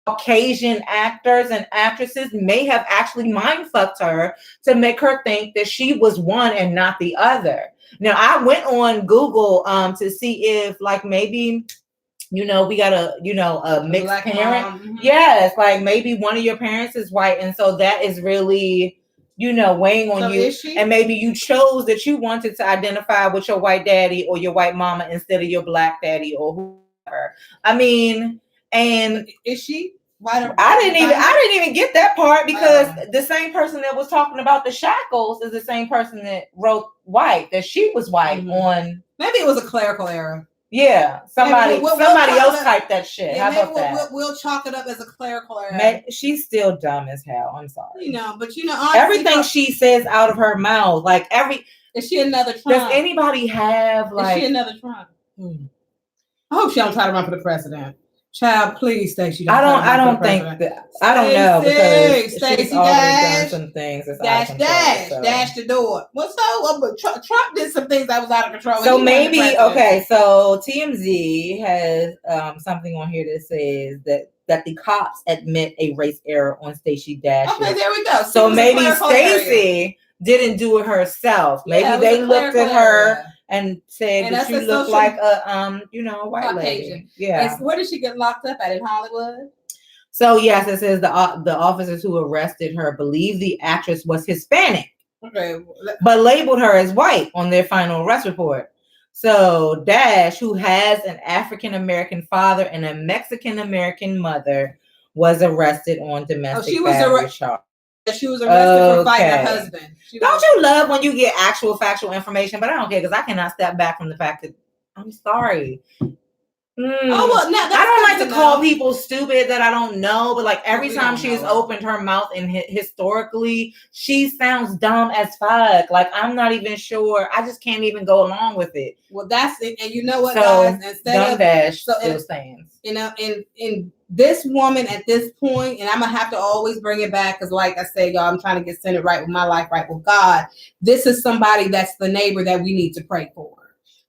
Caucasian actors and actresses may have actually mind fucked her to make her think that she was one and not the other. Now, I went on Google to see if maybe we got a mixed black parent. Mom. Yes, maybe one of your parents is white, and so that is really weighing on you. And maybe you chose that you wanted to identify with your white daddy or your white mama instead of your black daddy or whoever. I mean. And is she? I didn't even get that part, because the same person that was talking about the shackles is the same person that wrote white, that she was white on. Maybe it was a clerical error. Yeah, somebody else typed that shit. Yeah, how about that? We'll chalk it up as a clerical error. She's still dumb as hell. I'm sorry. But honestly, everything she says out of her mouth, is she another Trump? Does anybody have Is she another Trump? I hope she don't try to run for the president. Child, please, Stacey. I don't think that. I don't know, because she's already done some things that's out of control. Dash the door. Well, Trump did some things that was out of control. So maybe so TMZ has something on here that says that the cops admit a race error on Stacey Dash. Okay, there we go. So maybe Stacey didn't do it herself. Maybe they looked at her and said that she looked like a white Caucasian lady. Yeah. Where did she get locked up at, in Hollywood? So yes, it says the officers who arrested her believe the actress was Hispanic. Okay. But labeled her as white on their final arrest report. So Dash, who has an African American father and a Mexican American mother, was arrested on domestic battery charge. She was arrested for fighting her husband. Don't you love when you get actual factual information? But I don't care, because I cannot step back from the fact that I'm sorry. Oh well, now I don't like to call people stupid that I don't know, but like every time she's opened her mouth and historically, she sounds dumb as fuck. Like I'm not even sure. I just can't even go along with it. Well, that's it. And you know what, so, guys? Instead of still stands. You know, in this woman at this point, and I'm gonna have to always bring it back because, like I said, y'all, I'm trying to get centered right with my life, right with God. This is somebody that's the neighbor that we need to pray for.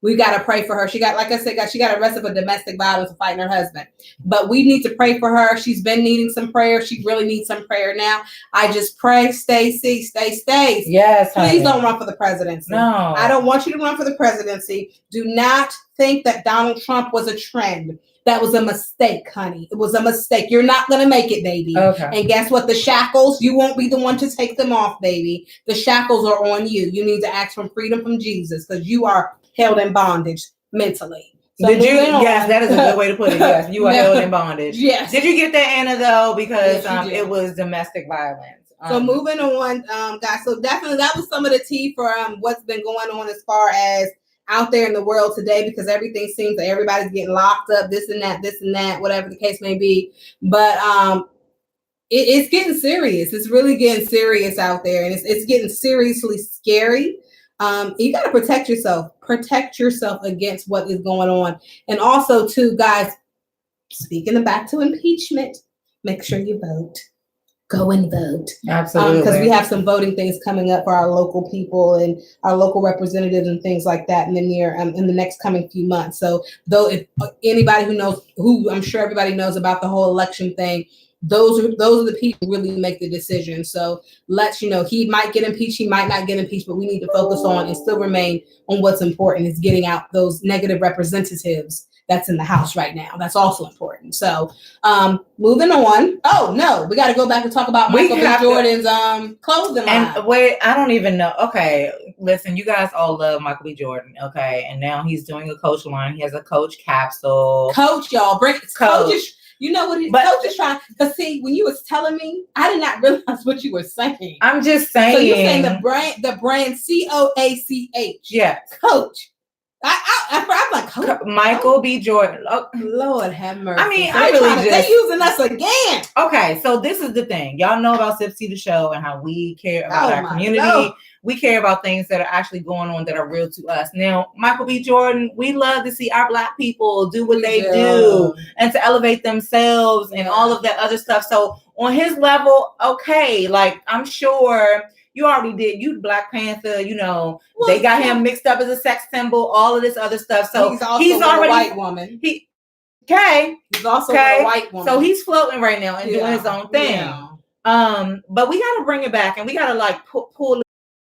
We got to pray for her. She got, like I said, she got arrested for domestic violence and fighting her husband. But we need to pray for her. She's been needing some prayer. She really needs some prayer now. I just pray, Stacey, Stacey. Yes, please don't run for the presidency. No. I don't want you to run for the presidency. Do not think that Donald Trump was a trend. That was a mistake, honey. It was a mistake. You're not going to make it, baby. Okay. And guess what? The shackles, you won't be the one to take them off, baby. The shackles are on you. You need to ask for freedom from Jesus because you are held in bondage mentally. So yes, that is a good way to put it. Yes, you are held in bondage. Yes. Did you get that, Anna, though? Because yes, it was domestic violence. So moving on, guys. So definitely that was some of the tea for what's been going on as far as out there in the world today, because everything seems like everybody's getting locked up, this and that, whatever the case may be. But it's getting serious. It's really getting serious out there, and it's getting seriously scary. You got to protect yourself against what is going on. And also too, guys, speaking back to impeachment, make sure you vote. Go and vote. Absolutely. Because we have some voting things coming up for our local people and our local representatives and things like that in the next coming few months. So though, if anybody who I'm sure everybody knows about the whole election thing, those are the people who really make the decision. So he might get impeached, he might not get impeached, but we need to focus on and still remain on what's important is getting out those negative representatives that's in the House right now. That's also important. So moving on. Oh no, we got to go back and talk about Michael B. Jordan's clothing line. And wait, I don't even know. Okay, listen, you guys all love Michael B. Jordan. Okay, and now he's doing a Coach line. He has a Coach capsule. Coach, y'all, bring Coach. You know what Coach is trying? Because see, when you was telling me, I did not realize what you were saying. I'm just saying. So you're saying the brand COACH. Yes, Coach. I'm like, Coach? Michael B. Jordan. Oh, Lord have mercy. I mean, they're using us again. Okay, so this is the thing. Y'all know about Sip See the Show and how we care about our community. Lord. We care about things that are actually going on that are real to us. Now, Michael B. Jordan, we love to see our Black people do what they do and to elevate themselves and all of that other stuff. So on his level, okay, like I'm sure you already did. You Black Panther, they got him mixed up as a sex symbol, all of this other stuff. So he's already a white woman. He's also a white woman. So he's floating right now and doing his own thing. Yeah. But we got to bring it back and we got to like pull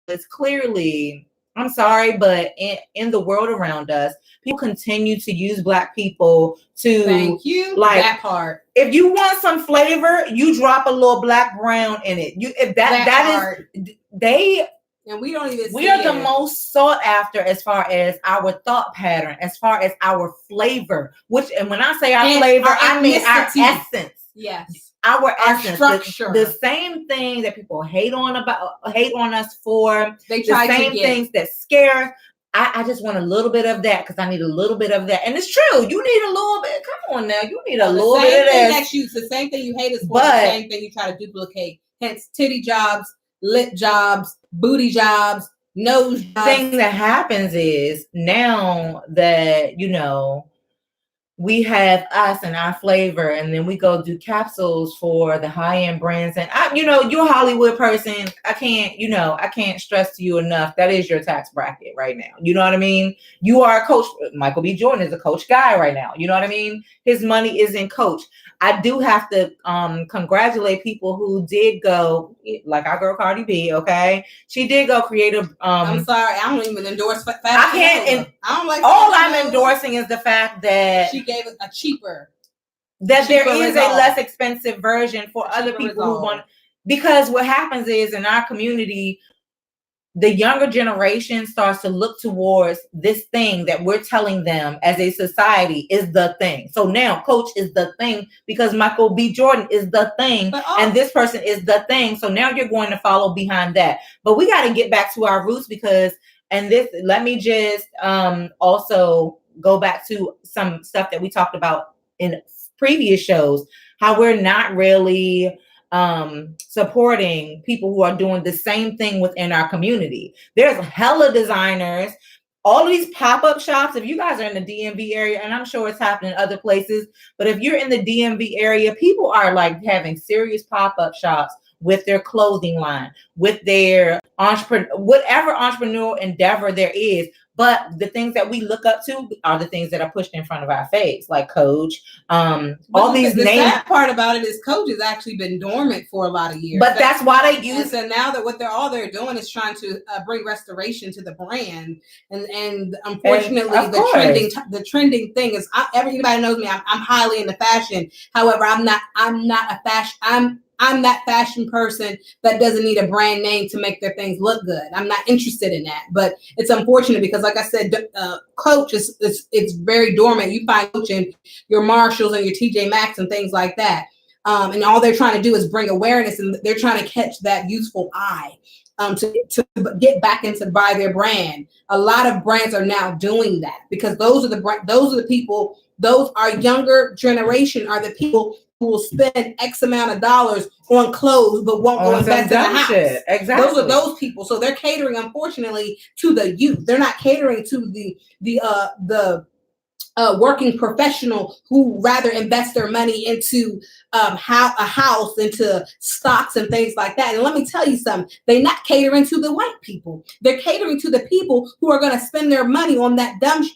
this clearly. I'm sorry, but in the world around us, people continue to use Black people to thank you. Like that part. If you want some flavor, you drop a little black brown in it. And we don't even. We are the most sought after as far as our thought pattern, as far as our flavor. And when I say our flavor, I mean our essence. Yes. Our essence, structure. The same thing that people hate on us for. They try the same things that scare. I just want a little bit of that because I need a little bit of that. And it's true. You need a little bit. Come on now. You need a little bit of that. It's the same thing you hate us for. The same thing you try to duplicate. Hence, titty jobs, lip jobs, booty jobs, nose jobs. The thing that happens is now that, we have us and our flavor, and then we go do capsules for the high-end brands. And you're a Hollywood person. I can't stress to you enough. That is your tax bracket right now. You know what I mean? You are a coach. Michael B. Jordan is a coach guy right now. You know what I mean? His money is in coach. I do have to congratulate people who did go, like our girl Cardi B. Okay, she did go creative. I'm sorry, I don't even endorse fat. I can't. I don't like. All I'm endorsing is the fact that she gave us a cheaper. That there is a less expensive version for other people who want. Because what happens is in our community, the younger generation starts to look towards this thing that we're telling them as a society is the thing. So now Coach is the thing because Michael B. Jordan is the thing and this person is the thing. So now you're going to follow behind that. But we got to get back to our roots let me just also go back to some stuff that we talked about in previous shows, how we're not really supporting people who are doing the same thing within our community. There's hella designers, all of these pop-up shops. If you guys are in the DMV area, and I'm sure it's happening in other places, but if you're in the DMV area, people are like having serious pop-up shops with their clothing line, with their whatever entrepreneurial endeavor there is. But the things that we look up to are the things that are pushed in front of our face, like Coach. All these the names. sad part about it is Coach has actually been dormant for a lot of years. But that's why they use. And so now that what they're doing is trying to bring restoration to the brand, and unfortunately, the trending thing is everybody knows me. I'm highly into fashion. However, I'm not a fashion. I'm that fashion person that doesn't need a brand name to make their things look good. I'm not interested in that. But it's unfortunate because, like I said, Coach it's very dormant. You find Coach in your Marshalls and your TJ Maxx and things like that. And all they're trying to do is bring awareness, and they're trying to catch that youthful eye to get back into buy their brand. A lot of brands are now doing that because those are the people. Those are younger generation are the people who will spend X amount of dollars on clothes but won't go invest in the house. Shit. Exactly. Those are those people. So they're catering, unfortunately, to the youth. They're not catering to the working professional who rather invest their money into a house, into stocks and things like that. And let me tell you something, they're not catering to the white people. They're catering to the people who are going to spend their money on that dumb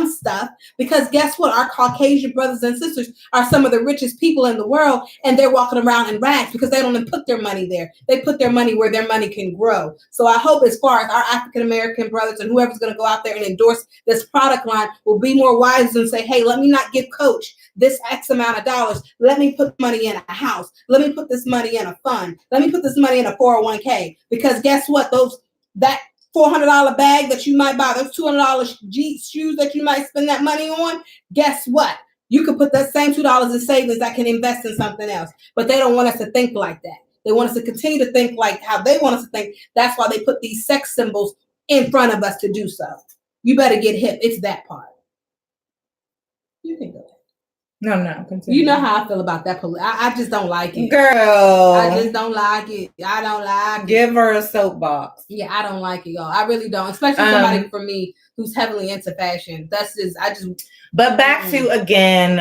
stuff, because guess what? Our Caucasian brothers and sisters are some of the richest people in the world, and they're walking around in rags because they don't even put their money there. They put their money where their money can grow. So I hope, as far as our African-American brothers and whoever's going to go out there and endorse this product line, will be more wise and say, hey, let me not give Coach this X amount of dollars. Let me put money in a house. Let me put this money in a fund. Let me put this money in a 401k. Because guess what? That $400 bag that you might buy, those $200 shoes that you might spend that money on, guess what? You could put that same $2 in savings that can invest in something else. But they don't want us to think like that. They want us to continue to think like how they want us to think. That's why they put these sex symbols in front of us to do so. You better get hip. It's that part. You can go ahead. No, continue. You know how I feel about that. I just don't like it. Girl. I just don't like it. I don't like it. Give her a soapbox. Yeah, I don't like it, y'all. I really don't. Especially somebody for me who's heavily into fashion. But back to, again,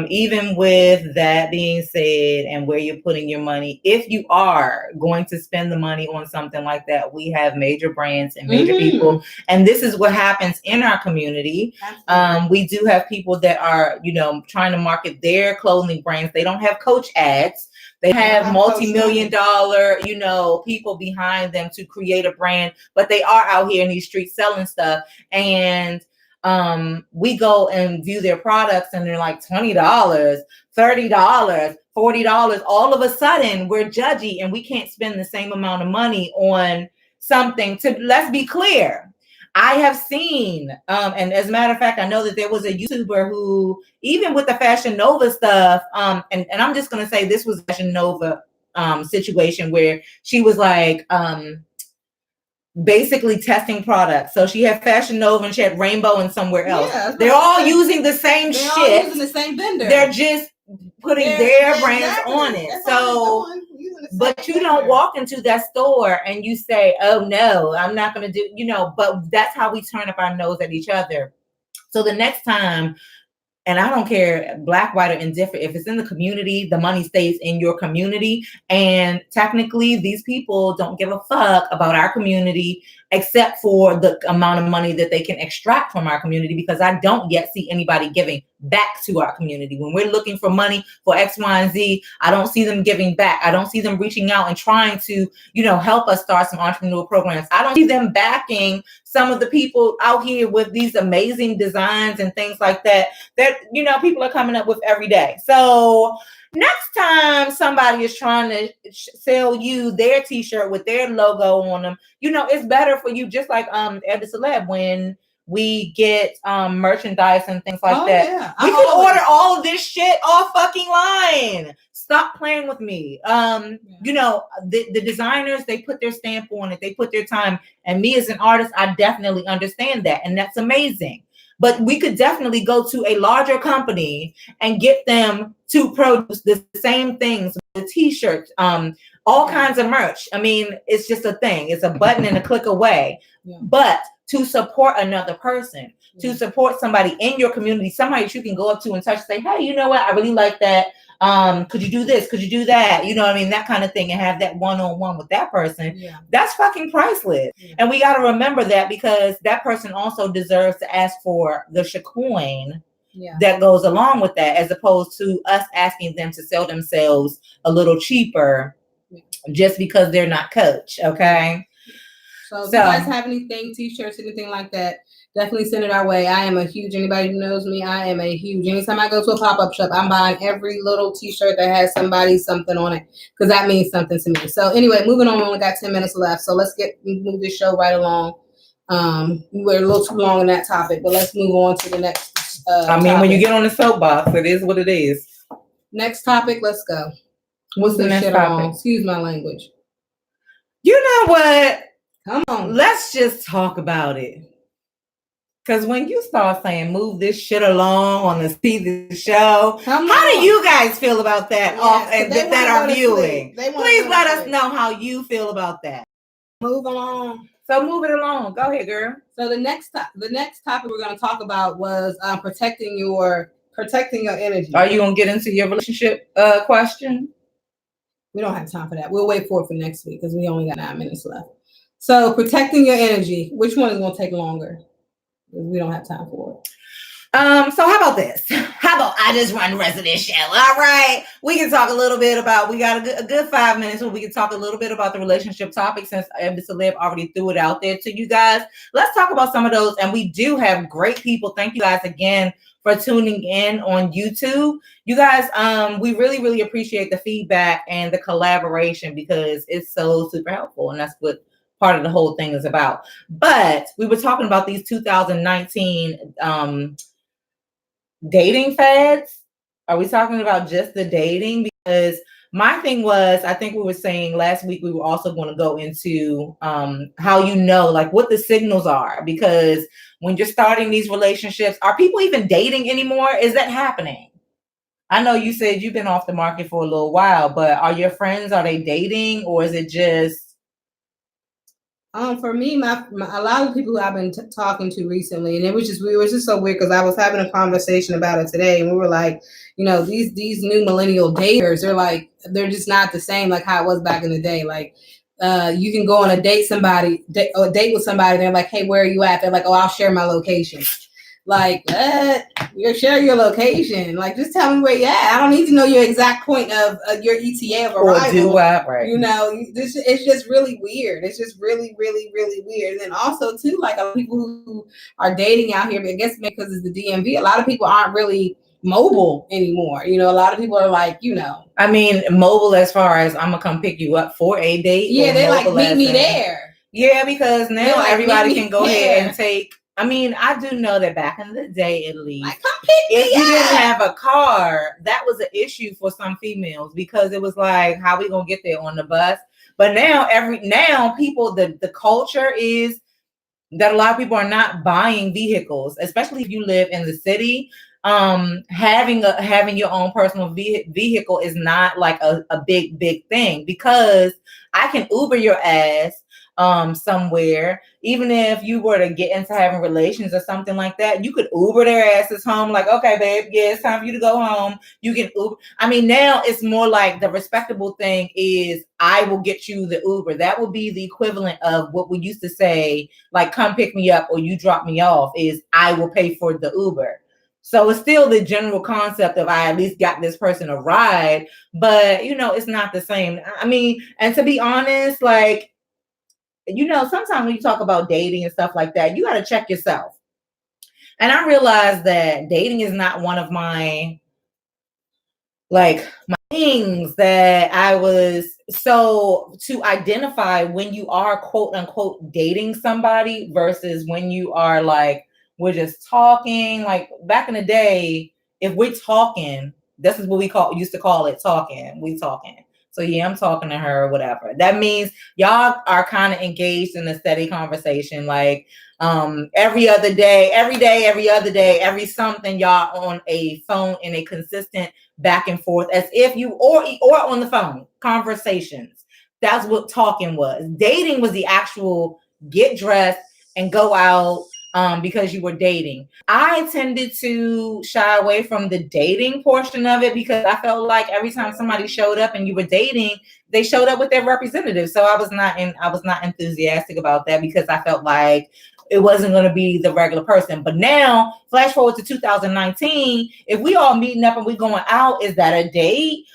even with that being said and where you're putting your money, if you are going to spend the money on something like that, we have major brands and major people. And this is what happens in our community. We do have people that are, trying to market their clothing brands. They don't have Coach ads. They have multi-million-dollar, people behind them to create a brand, but they are out here in these streets selling stuff. And we go and view their products and they're like $20, $30, $40. All of a sudden we're judgy and we can't spend the same amount of money on something. Let's be clear. I have seen, and as a matter of fact, I know that there was a YouTuber who, even with the Fashion Nova stuff, and I'm just going to say this was a Fashion Nova situation where she was like, basically testing products. So she had Fashion Nova and she had Rainbow and somewhere else. Yeah, they're all using the same shit. They're all using the same vendor. They're just putting their brands on it. So, but you don't walk into that store and you say, oh no, I'm not going to do, but that's how we turn up our nose at each other. So the next time, and I don't care, black, white, or indifferent, if it's in the community, the money stays in your community. And technically, these people don't give a fuck about our community except for the amount of money that they can extract from our community, because I don't yet see anybody giving back to our community. When we're looking for money for X, Y, and Z, I don't see them giving back. I don't see them reaching out and trying to, help us start some entrepreneurial programs. I don't see them backing some of the people out here with these amazing designs and things like that people are coming up with every day. So next time somebody is trying to sell you their t-shirt with their logo on them, it's better for you, just like Eb Deceleb, when we get merchandise and things like that. Yeah. We can order all of this shit off fucking line. Stop playing with me. The designers, they put their stamp on it. They put their time. And me as an artist, I definitely understand that. And that's amazing. but we could definitely go to a larger company and get them to produce the same things, the t-shirts, all kinds of merch. I mean, it's just a thing. It's a button and a click away. Yeah. But to support another person, to support somebody in your community, somebody that you can go up to and touch, say, hey, you know what? I really like that. Could you do this? Could you do that? You know what I mean? That kind of thing, and have that one-on-one with that person. Yeah. That's fucking priceless. Yeah. And we got to remember that, because that person also deserves to ask for the shacoin that goes along with that, as opposed to us asking them to sell themselves a little cheaper just because they're not Coach. Okay. So if you guys have anything, t-shirts, anything like that, definitely send it our way. I am a huge, anybody who knows me, I am a huge, anytime I go to a pop-up shop, I'm buying every little t-shirt that has something on it, because that means something to me. So anyway, moving on, we only got 10 minutes left. So let's move this show right along. We're a little too long on that topic, but let's move on to the next topic. When you get on the soapbox, it is what it is. Next topic, let's go. What's the next topic? Excuse my language. You know what? Come on. Let's just talk about it. Because when you start saying move this shit along on the TV show, how do you guys feel about that? That are viewing? Please let us know how you feel about that. Move along. So move it along. Go ahead, girl. So the next topic we're going to talk about was protecting your energy. Are you going to get into your relationship question? We don't have time for that. We'll wait for next week, because we only got 9 minutes left. So protecting your energy. Which one is going to take longer? We don't have time for it. So how about this? How about I just run the rest of this show? All right. We can talk a little bit about, we got a good 5 minutes where we can talk a little bit about the relationship topic, since Eb Deceleb already threw it out there to you guys. Let's talk about some of those. And we do have great people. Thank you guys again for tuning in on YouTube. You guys, we really, really appreciate the feedback and the collaboration, because it's so super helpful. And that's what part of the whole thing is about. But we were talking about these 2019 dating fads. Are we talking about just the dating? Because my thing was, I think we were saying last week, we were also going to go into how you know, like what the signals are. Because when you're starting these relationships, are people even dating anymore? Is that happening? I know you said you've been off the market for a little while, but are your friends, are they dating, or is it just? For me, a lot of people who I've been talking to recently, and it was just so weird, because I was having a conversation about it today, and we were like, you know, these new millennial daters, they're just not the same like how it was back in the day. Like, you can go on a date with somebody, they're like, hey, where are you at? They're like, oh, I'll share my location. Like, you share your location. Like, just tell me where you're at. I don't need to know your exact point of your ETA of arrival. Or do what, right? You know, it's just really weird. It's just really, really, really weird. And then also, too, like, people who are dating out here, but I guess because it's the DMV, a lot of people aren't really mobile anymore. You know, a lot of people are like, you know. I mean, mobile as far as I'm going to come pick you up for a date. Yeah, they like, meet me there. Yeah, because now everybody can go ahead and take. I mean, I do know that back in the day, at least, like, come pick me if you didn't have a car, that was an issue for some females, because it was like, how we gonna get there on the bus? But now, people, the culture is that a lot of people are not buying vehicles, especially if you live in the city. Having your own personal vehicle is not like a big thing, because I can Uber your ass somewhere. Even if you were to get into having relations or something like that, you could Uber their asses home. Like, okay, babe, yeah, it's time for you to go home. You can Uber. I mean, now it's more like the respectable thing is I will get you the Uber. That would be the equivalent of what we used to say, like, come pick me up or you drop me off, is I will pay for the Uber. So it's still the general concept of I at least got this person a ride, but, you know, it's not the same. I mean, and to be honest, like, you know, sometimes when you talk about dating and stuff like that, you got to check yourself. And I realized that dating is not one of my things that I was. So to identify when you are quote unquote dating somebody versus when you are like, we're just talking. Like back in the day, if we're talking, this is what we used to call it talking. We talking. So yeah, I'm talking to her or whatever. That means y'all are kind of engaged in a steady conversation, like every other day, every other day, every something, y'all on a phone in a consistent back and forth, as if you or on the phone conversations. That's what talking was. Dating was the actual get dressed and go out because you were dating. I tended to shy away from the dating portion of it because I felt like every time somebody showed up and you were dating, they showed up with their representative. So I was not enthusiastic about that because I felt like it wasn't going to be the regular person. But now, flash forward to 2019, if we all meeting up and we going out, is that a date?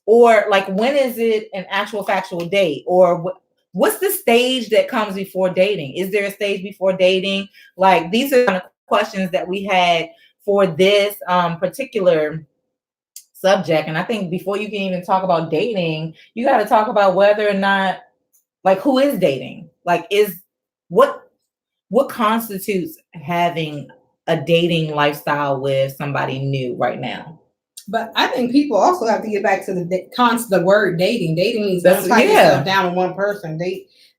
Or like, when is it an actual factual date? Or what's the stage that comes before dating? Is there a stage before dating? Like, these are kind of questions that we had for this particular subject. And I think before you can even talk about dating, you got to talk about whether or not, like, who is dating? Like, what constitutes having a dating lifestyle with somebody new right now? But I think people also have to get back to the word dating. Dating means don't tie yourself down with one person.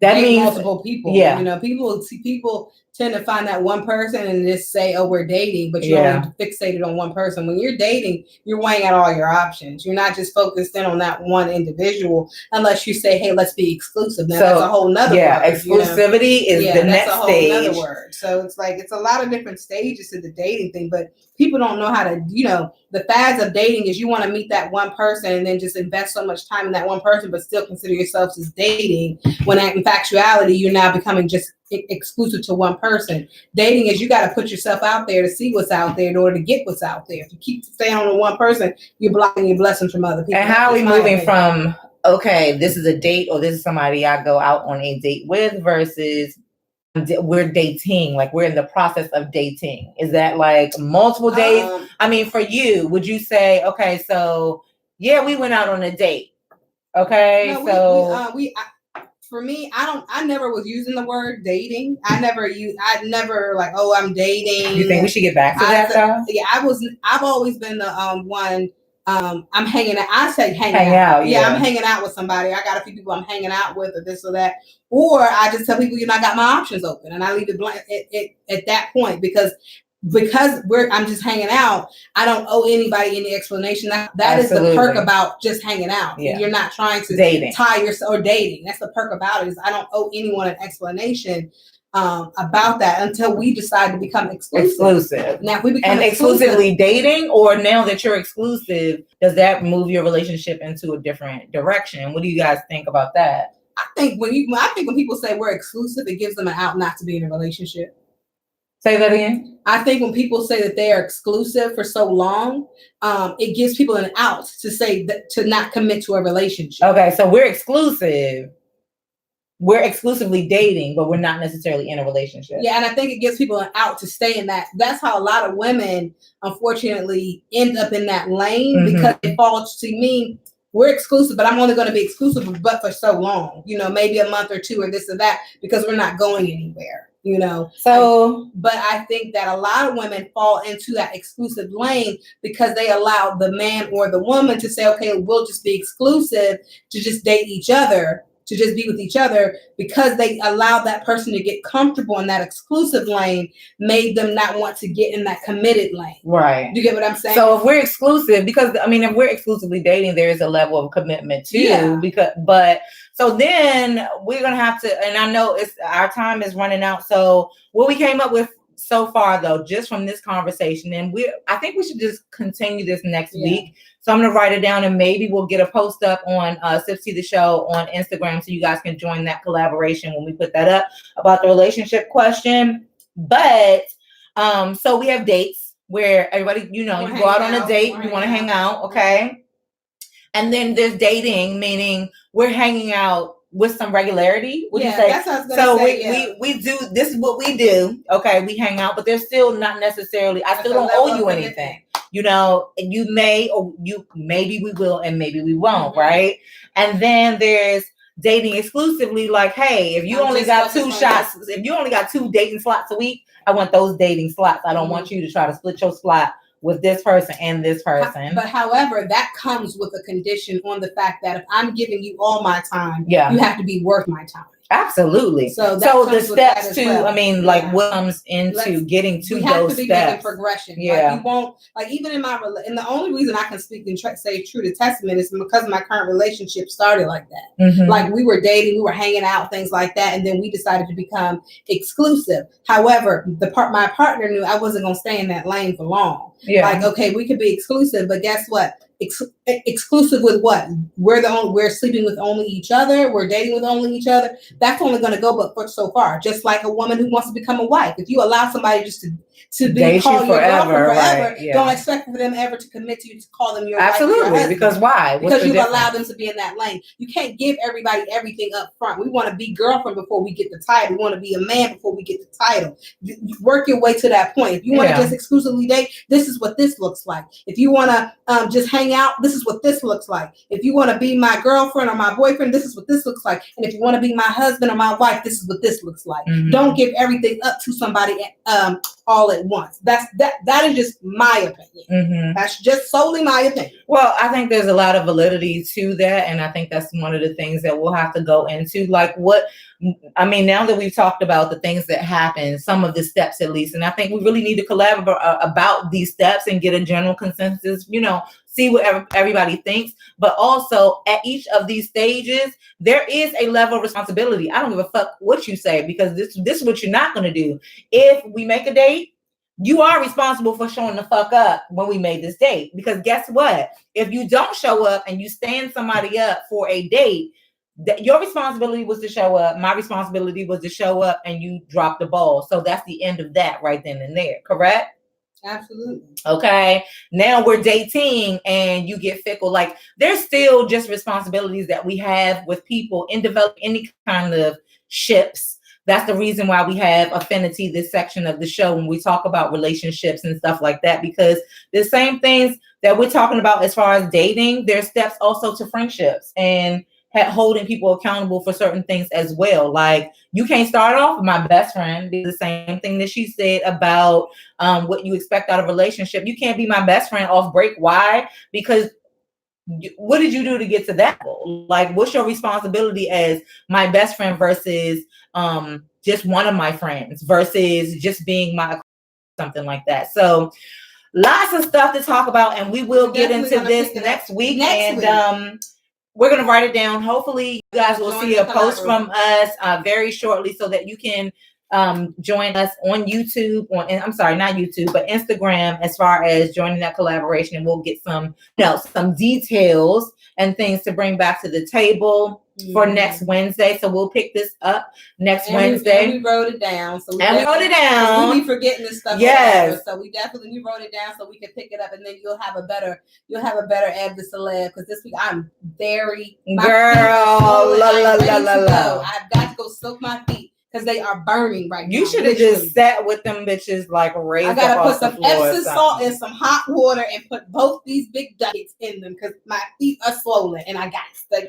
That means multiple people. Yeah. You know, people tend to find that one person and just say, oh, we're dating, but you're only fixated on one person. When you're dating, you're weighing out all your options. You're not just focused in on that one individual unless you say, hey, let's be exclusive. Now, that's a whole nother word. Exclusivity is the next stage. That's a whole nother word. So it's like, it's a lot of different stages to the dating thing, but people don't know how to, the fads of dating is you want to meet that one person and then just invest so much time in that one person, but still consider yourselves as dating, when in factuality, you're now becoming just exclusive to one person. Dating is you got to put yourself out there to see what's out there in order to get what's out there. If you keep staying on one person, you're blocking your blessings from other people. And how are we moving from, okay, this is a date or this is somebody I go out on a date with versus we're dating, like we're in the process of dating? Is that like multiple days? I mean, for you, would you say, okay, so yeah, we went out on a date. Okay, no, for me, I never was using the word dating. I never like, oh, I'm dating. You think we should get back to that though? Yeah, I've always been the one. I'm hanging out. I say hang out. Yeah, I'm hanging out with somebody. I got a few people I'm hanging out with, or this or that. Or I just tell people, I got my options open, and I leave it blank at that point because I'm just hanging out. I don't owe anybody any explanation. That is the perk about just hanging out. Yeah. You're not trying to tie yourself, or dating. That's the perk about it, is I don't owe anyone an explanation about that until we decide to become exclusive. Now, if we become exclusively dating, or now that you're exclusive, does that move your relationship into a different direction? What do you guys think about that? I think when people say we're exclusive, it gives them an out not to be in a relationship. Say that again. I think when people say that they are exclusive for so long, it gives people an out to say that, to not commit to a relationship. Okay, so we're exclusive. We're exclusively dating, but we're not necessarily in a relationship. Yeah, and I think it gives people an out to stay in that. That's how a lot of women, unfortunately, end up in that lane, because it falls to me. We're exclusive, but I'm only going to be exclusive but for so long, maybe a month or two or this or that, because we're not going anywhere, So, but I think that a lot of women fall into that exclusive lane because they allow the man or the woman to say, okay, we'll just be exclusive, to just date each other, to just be with each other, because they allowed that person to get comfortable in that exclusive lane, made them not want to get in that committed lane. Right. You get what I'm saying? So if we're exclusive, because if we're exclusively dating, there is a level of commitment too. Yeah. So then we're going to have to, and I know our time is running out. So what we came up with so far, though, just from this conversation, and I think we should just continue this next week. So I'm going to write it down, and maybe we'll get a post up on Sips the Show on Instagram, so you guys can join that collaboration when we put that up about the relationship question. But so we have dates where everybody, you go out on a date, you want to hang out, okay? And then there's dating, meaning we're hanging out with some regularity. What do you say? That's what I was gonna say, we do, this is what we do. Okay, we hang out, but there's still not necessarily, I still don't owe you anything. And you may, or maybe we will, and maybe we won't, right? And then there's dating exclusively, like, hey, if you only got 2 shots, if you only got 2 dating slots a week, I want those dating slots. I don't want you to try to split your slot with this person and this person. But however, that comes with a condition on the fact that if I'm giving you all my time, Yeah. you have to be worth my time. Absolutely. So the steps to, well. I mean, like what comes into getting to we have those to be steps. making progression. Yeah. Like you won't, like even in and the only reason I can speak and say true to testament is because my current relationship started like that. Mm-hmm. Like we were dating, we were hanging out, things like that, and then we decided to become exclusive. However, my partner knew I wasn't gonna stay in that lane for long. Yeah. Like, okay, we could be exclusive, but guess what? Exclusive with what? We're sleeping with only each other. We're dating with only each other. That's only going to go but for so far. Just like a woman who wants to become a wife. If you allow somebody just to be called your girlfriend forever, right, yeah. Don't expect for them ever to commit to you to call them your wife. Absolutely, because why? Because you've allowed them to be in that lane. You can't give everybody everything up front. We want to be girlfriend before we get the title. We want to be a man before we get the title. You work your way to that point. If you want to just exclusively date, this is what this looks like. If you want to just hang out, this is what this looks like. If you want to be my girlfriend or my boyfriend, this is what this looks like. And if you want to be my husband or my wife, this is what this looks like. Mm-hmm. Don't give everything up to somebody all at once. That is just my opinion. Mm-hmm. That's just solely my opinion. Well, I think there's a lot of validity to that, and I think that's one of the things that we'll have to go into. Like now that we've talked about the things that happen, some of the steps at least, and I think we really need to collaborate about these steps and get a general consensus, see what everybody thinks. But also at each of these stages, there is a level of responsibility. I don't give a fuck what you say, because this is what you're not going to do. If we make a date, you are responsible for showing the fuck up when we made this date. Because guess what? If you don't show up and you stand somebody up for a date, your responsibility was to show up. My responsibility was to show up, and you dropped the ball. So that's the end of that right then and there. Correct? Absolutely. Okay. Now we're dating and you get fickle. Like, there's still just responsibilities that we have with people in developing any kind of ships. That's the reason why we have affinity, this section of the show, when we talk about relationships and stuff like that, because the same things that we're talking about as far as dating, there's steps also to friendships and holding people accountable for certain things as well. Like, you can't start off with my best friend. The same thing that she said about what you expect out of a relationship. You can't be my best friend off break. Why? Because what did you do to get to that goal? Like, what's your responsibility as my best friend versus just one of my friends versus just being my something like that? So lots of stuff to talk about, and we will get into this next week. We're going to write it down. Hopefully you guys will see a post from us very shortly so that you can join us on YouTube, not YouTube, but Instagram, as far as joining that collaboration. And we'll get some details and things to bring back to the table for next Wednesday. So we'll pick this up next Wednesday. We wrote it down. We wrote it down. We be forgetting this stuff. Yes. So we wrote it down so we can pick it up, and then you'll have a better Eb Deceleb, because this week I'm very girl. I've got to go soak my feet because they are burning right now. You should have just sat with them bitches like raised. I gotta put some Epsom salt in some hot water and put both these big ducats in them because my feet are swollen and I got to go.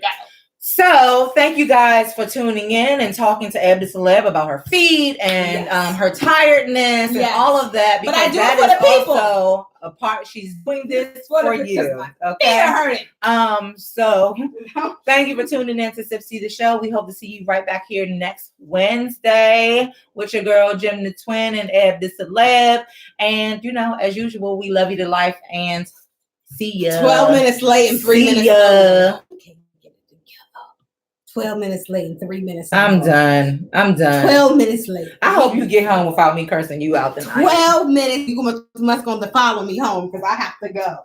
So thank you guys for tuning in and talking to Eb Deceleb about her feet and her tiredness and all of that. But I do it for the people. Also a part. She's doing this for you. Okay. So thank you for tuning in to Sip See the Show. We hope to see you right back here next Wednesday with your girl GemDTwin and Eb Deceleb. And as usual, we love you to life and see ya. 12 minutes late and 3 minutes ya. 12 minutes late and 3 minutes. I'm done. 12 minutes late. I hope you get home without me cursing you out tonight. 12 minutes. You must going to follow me home because I have to go.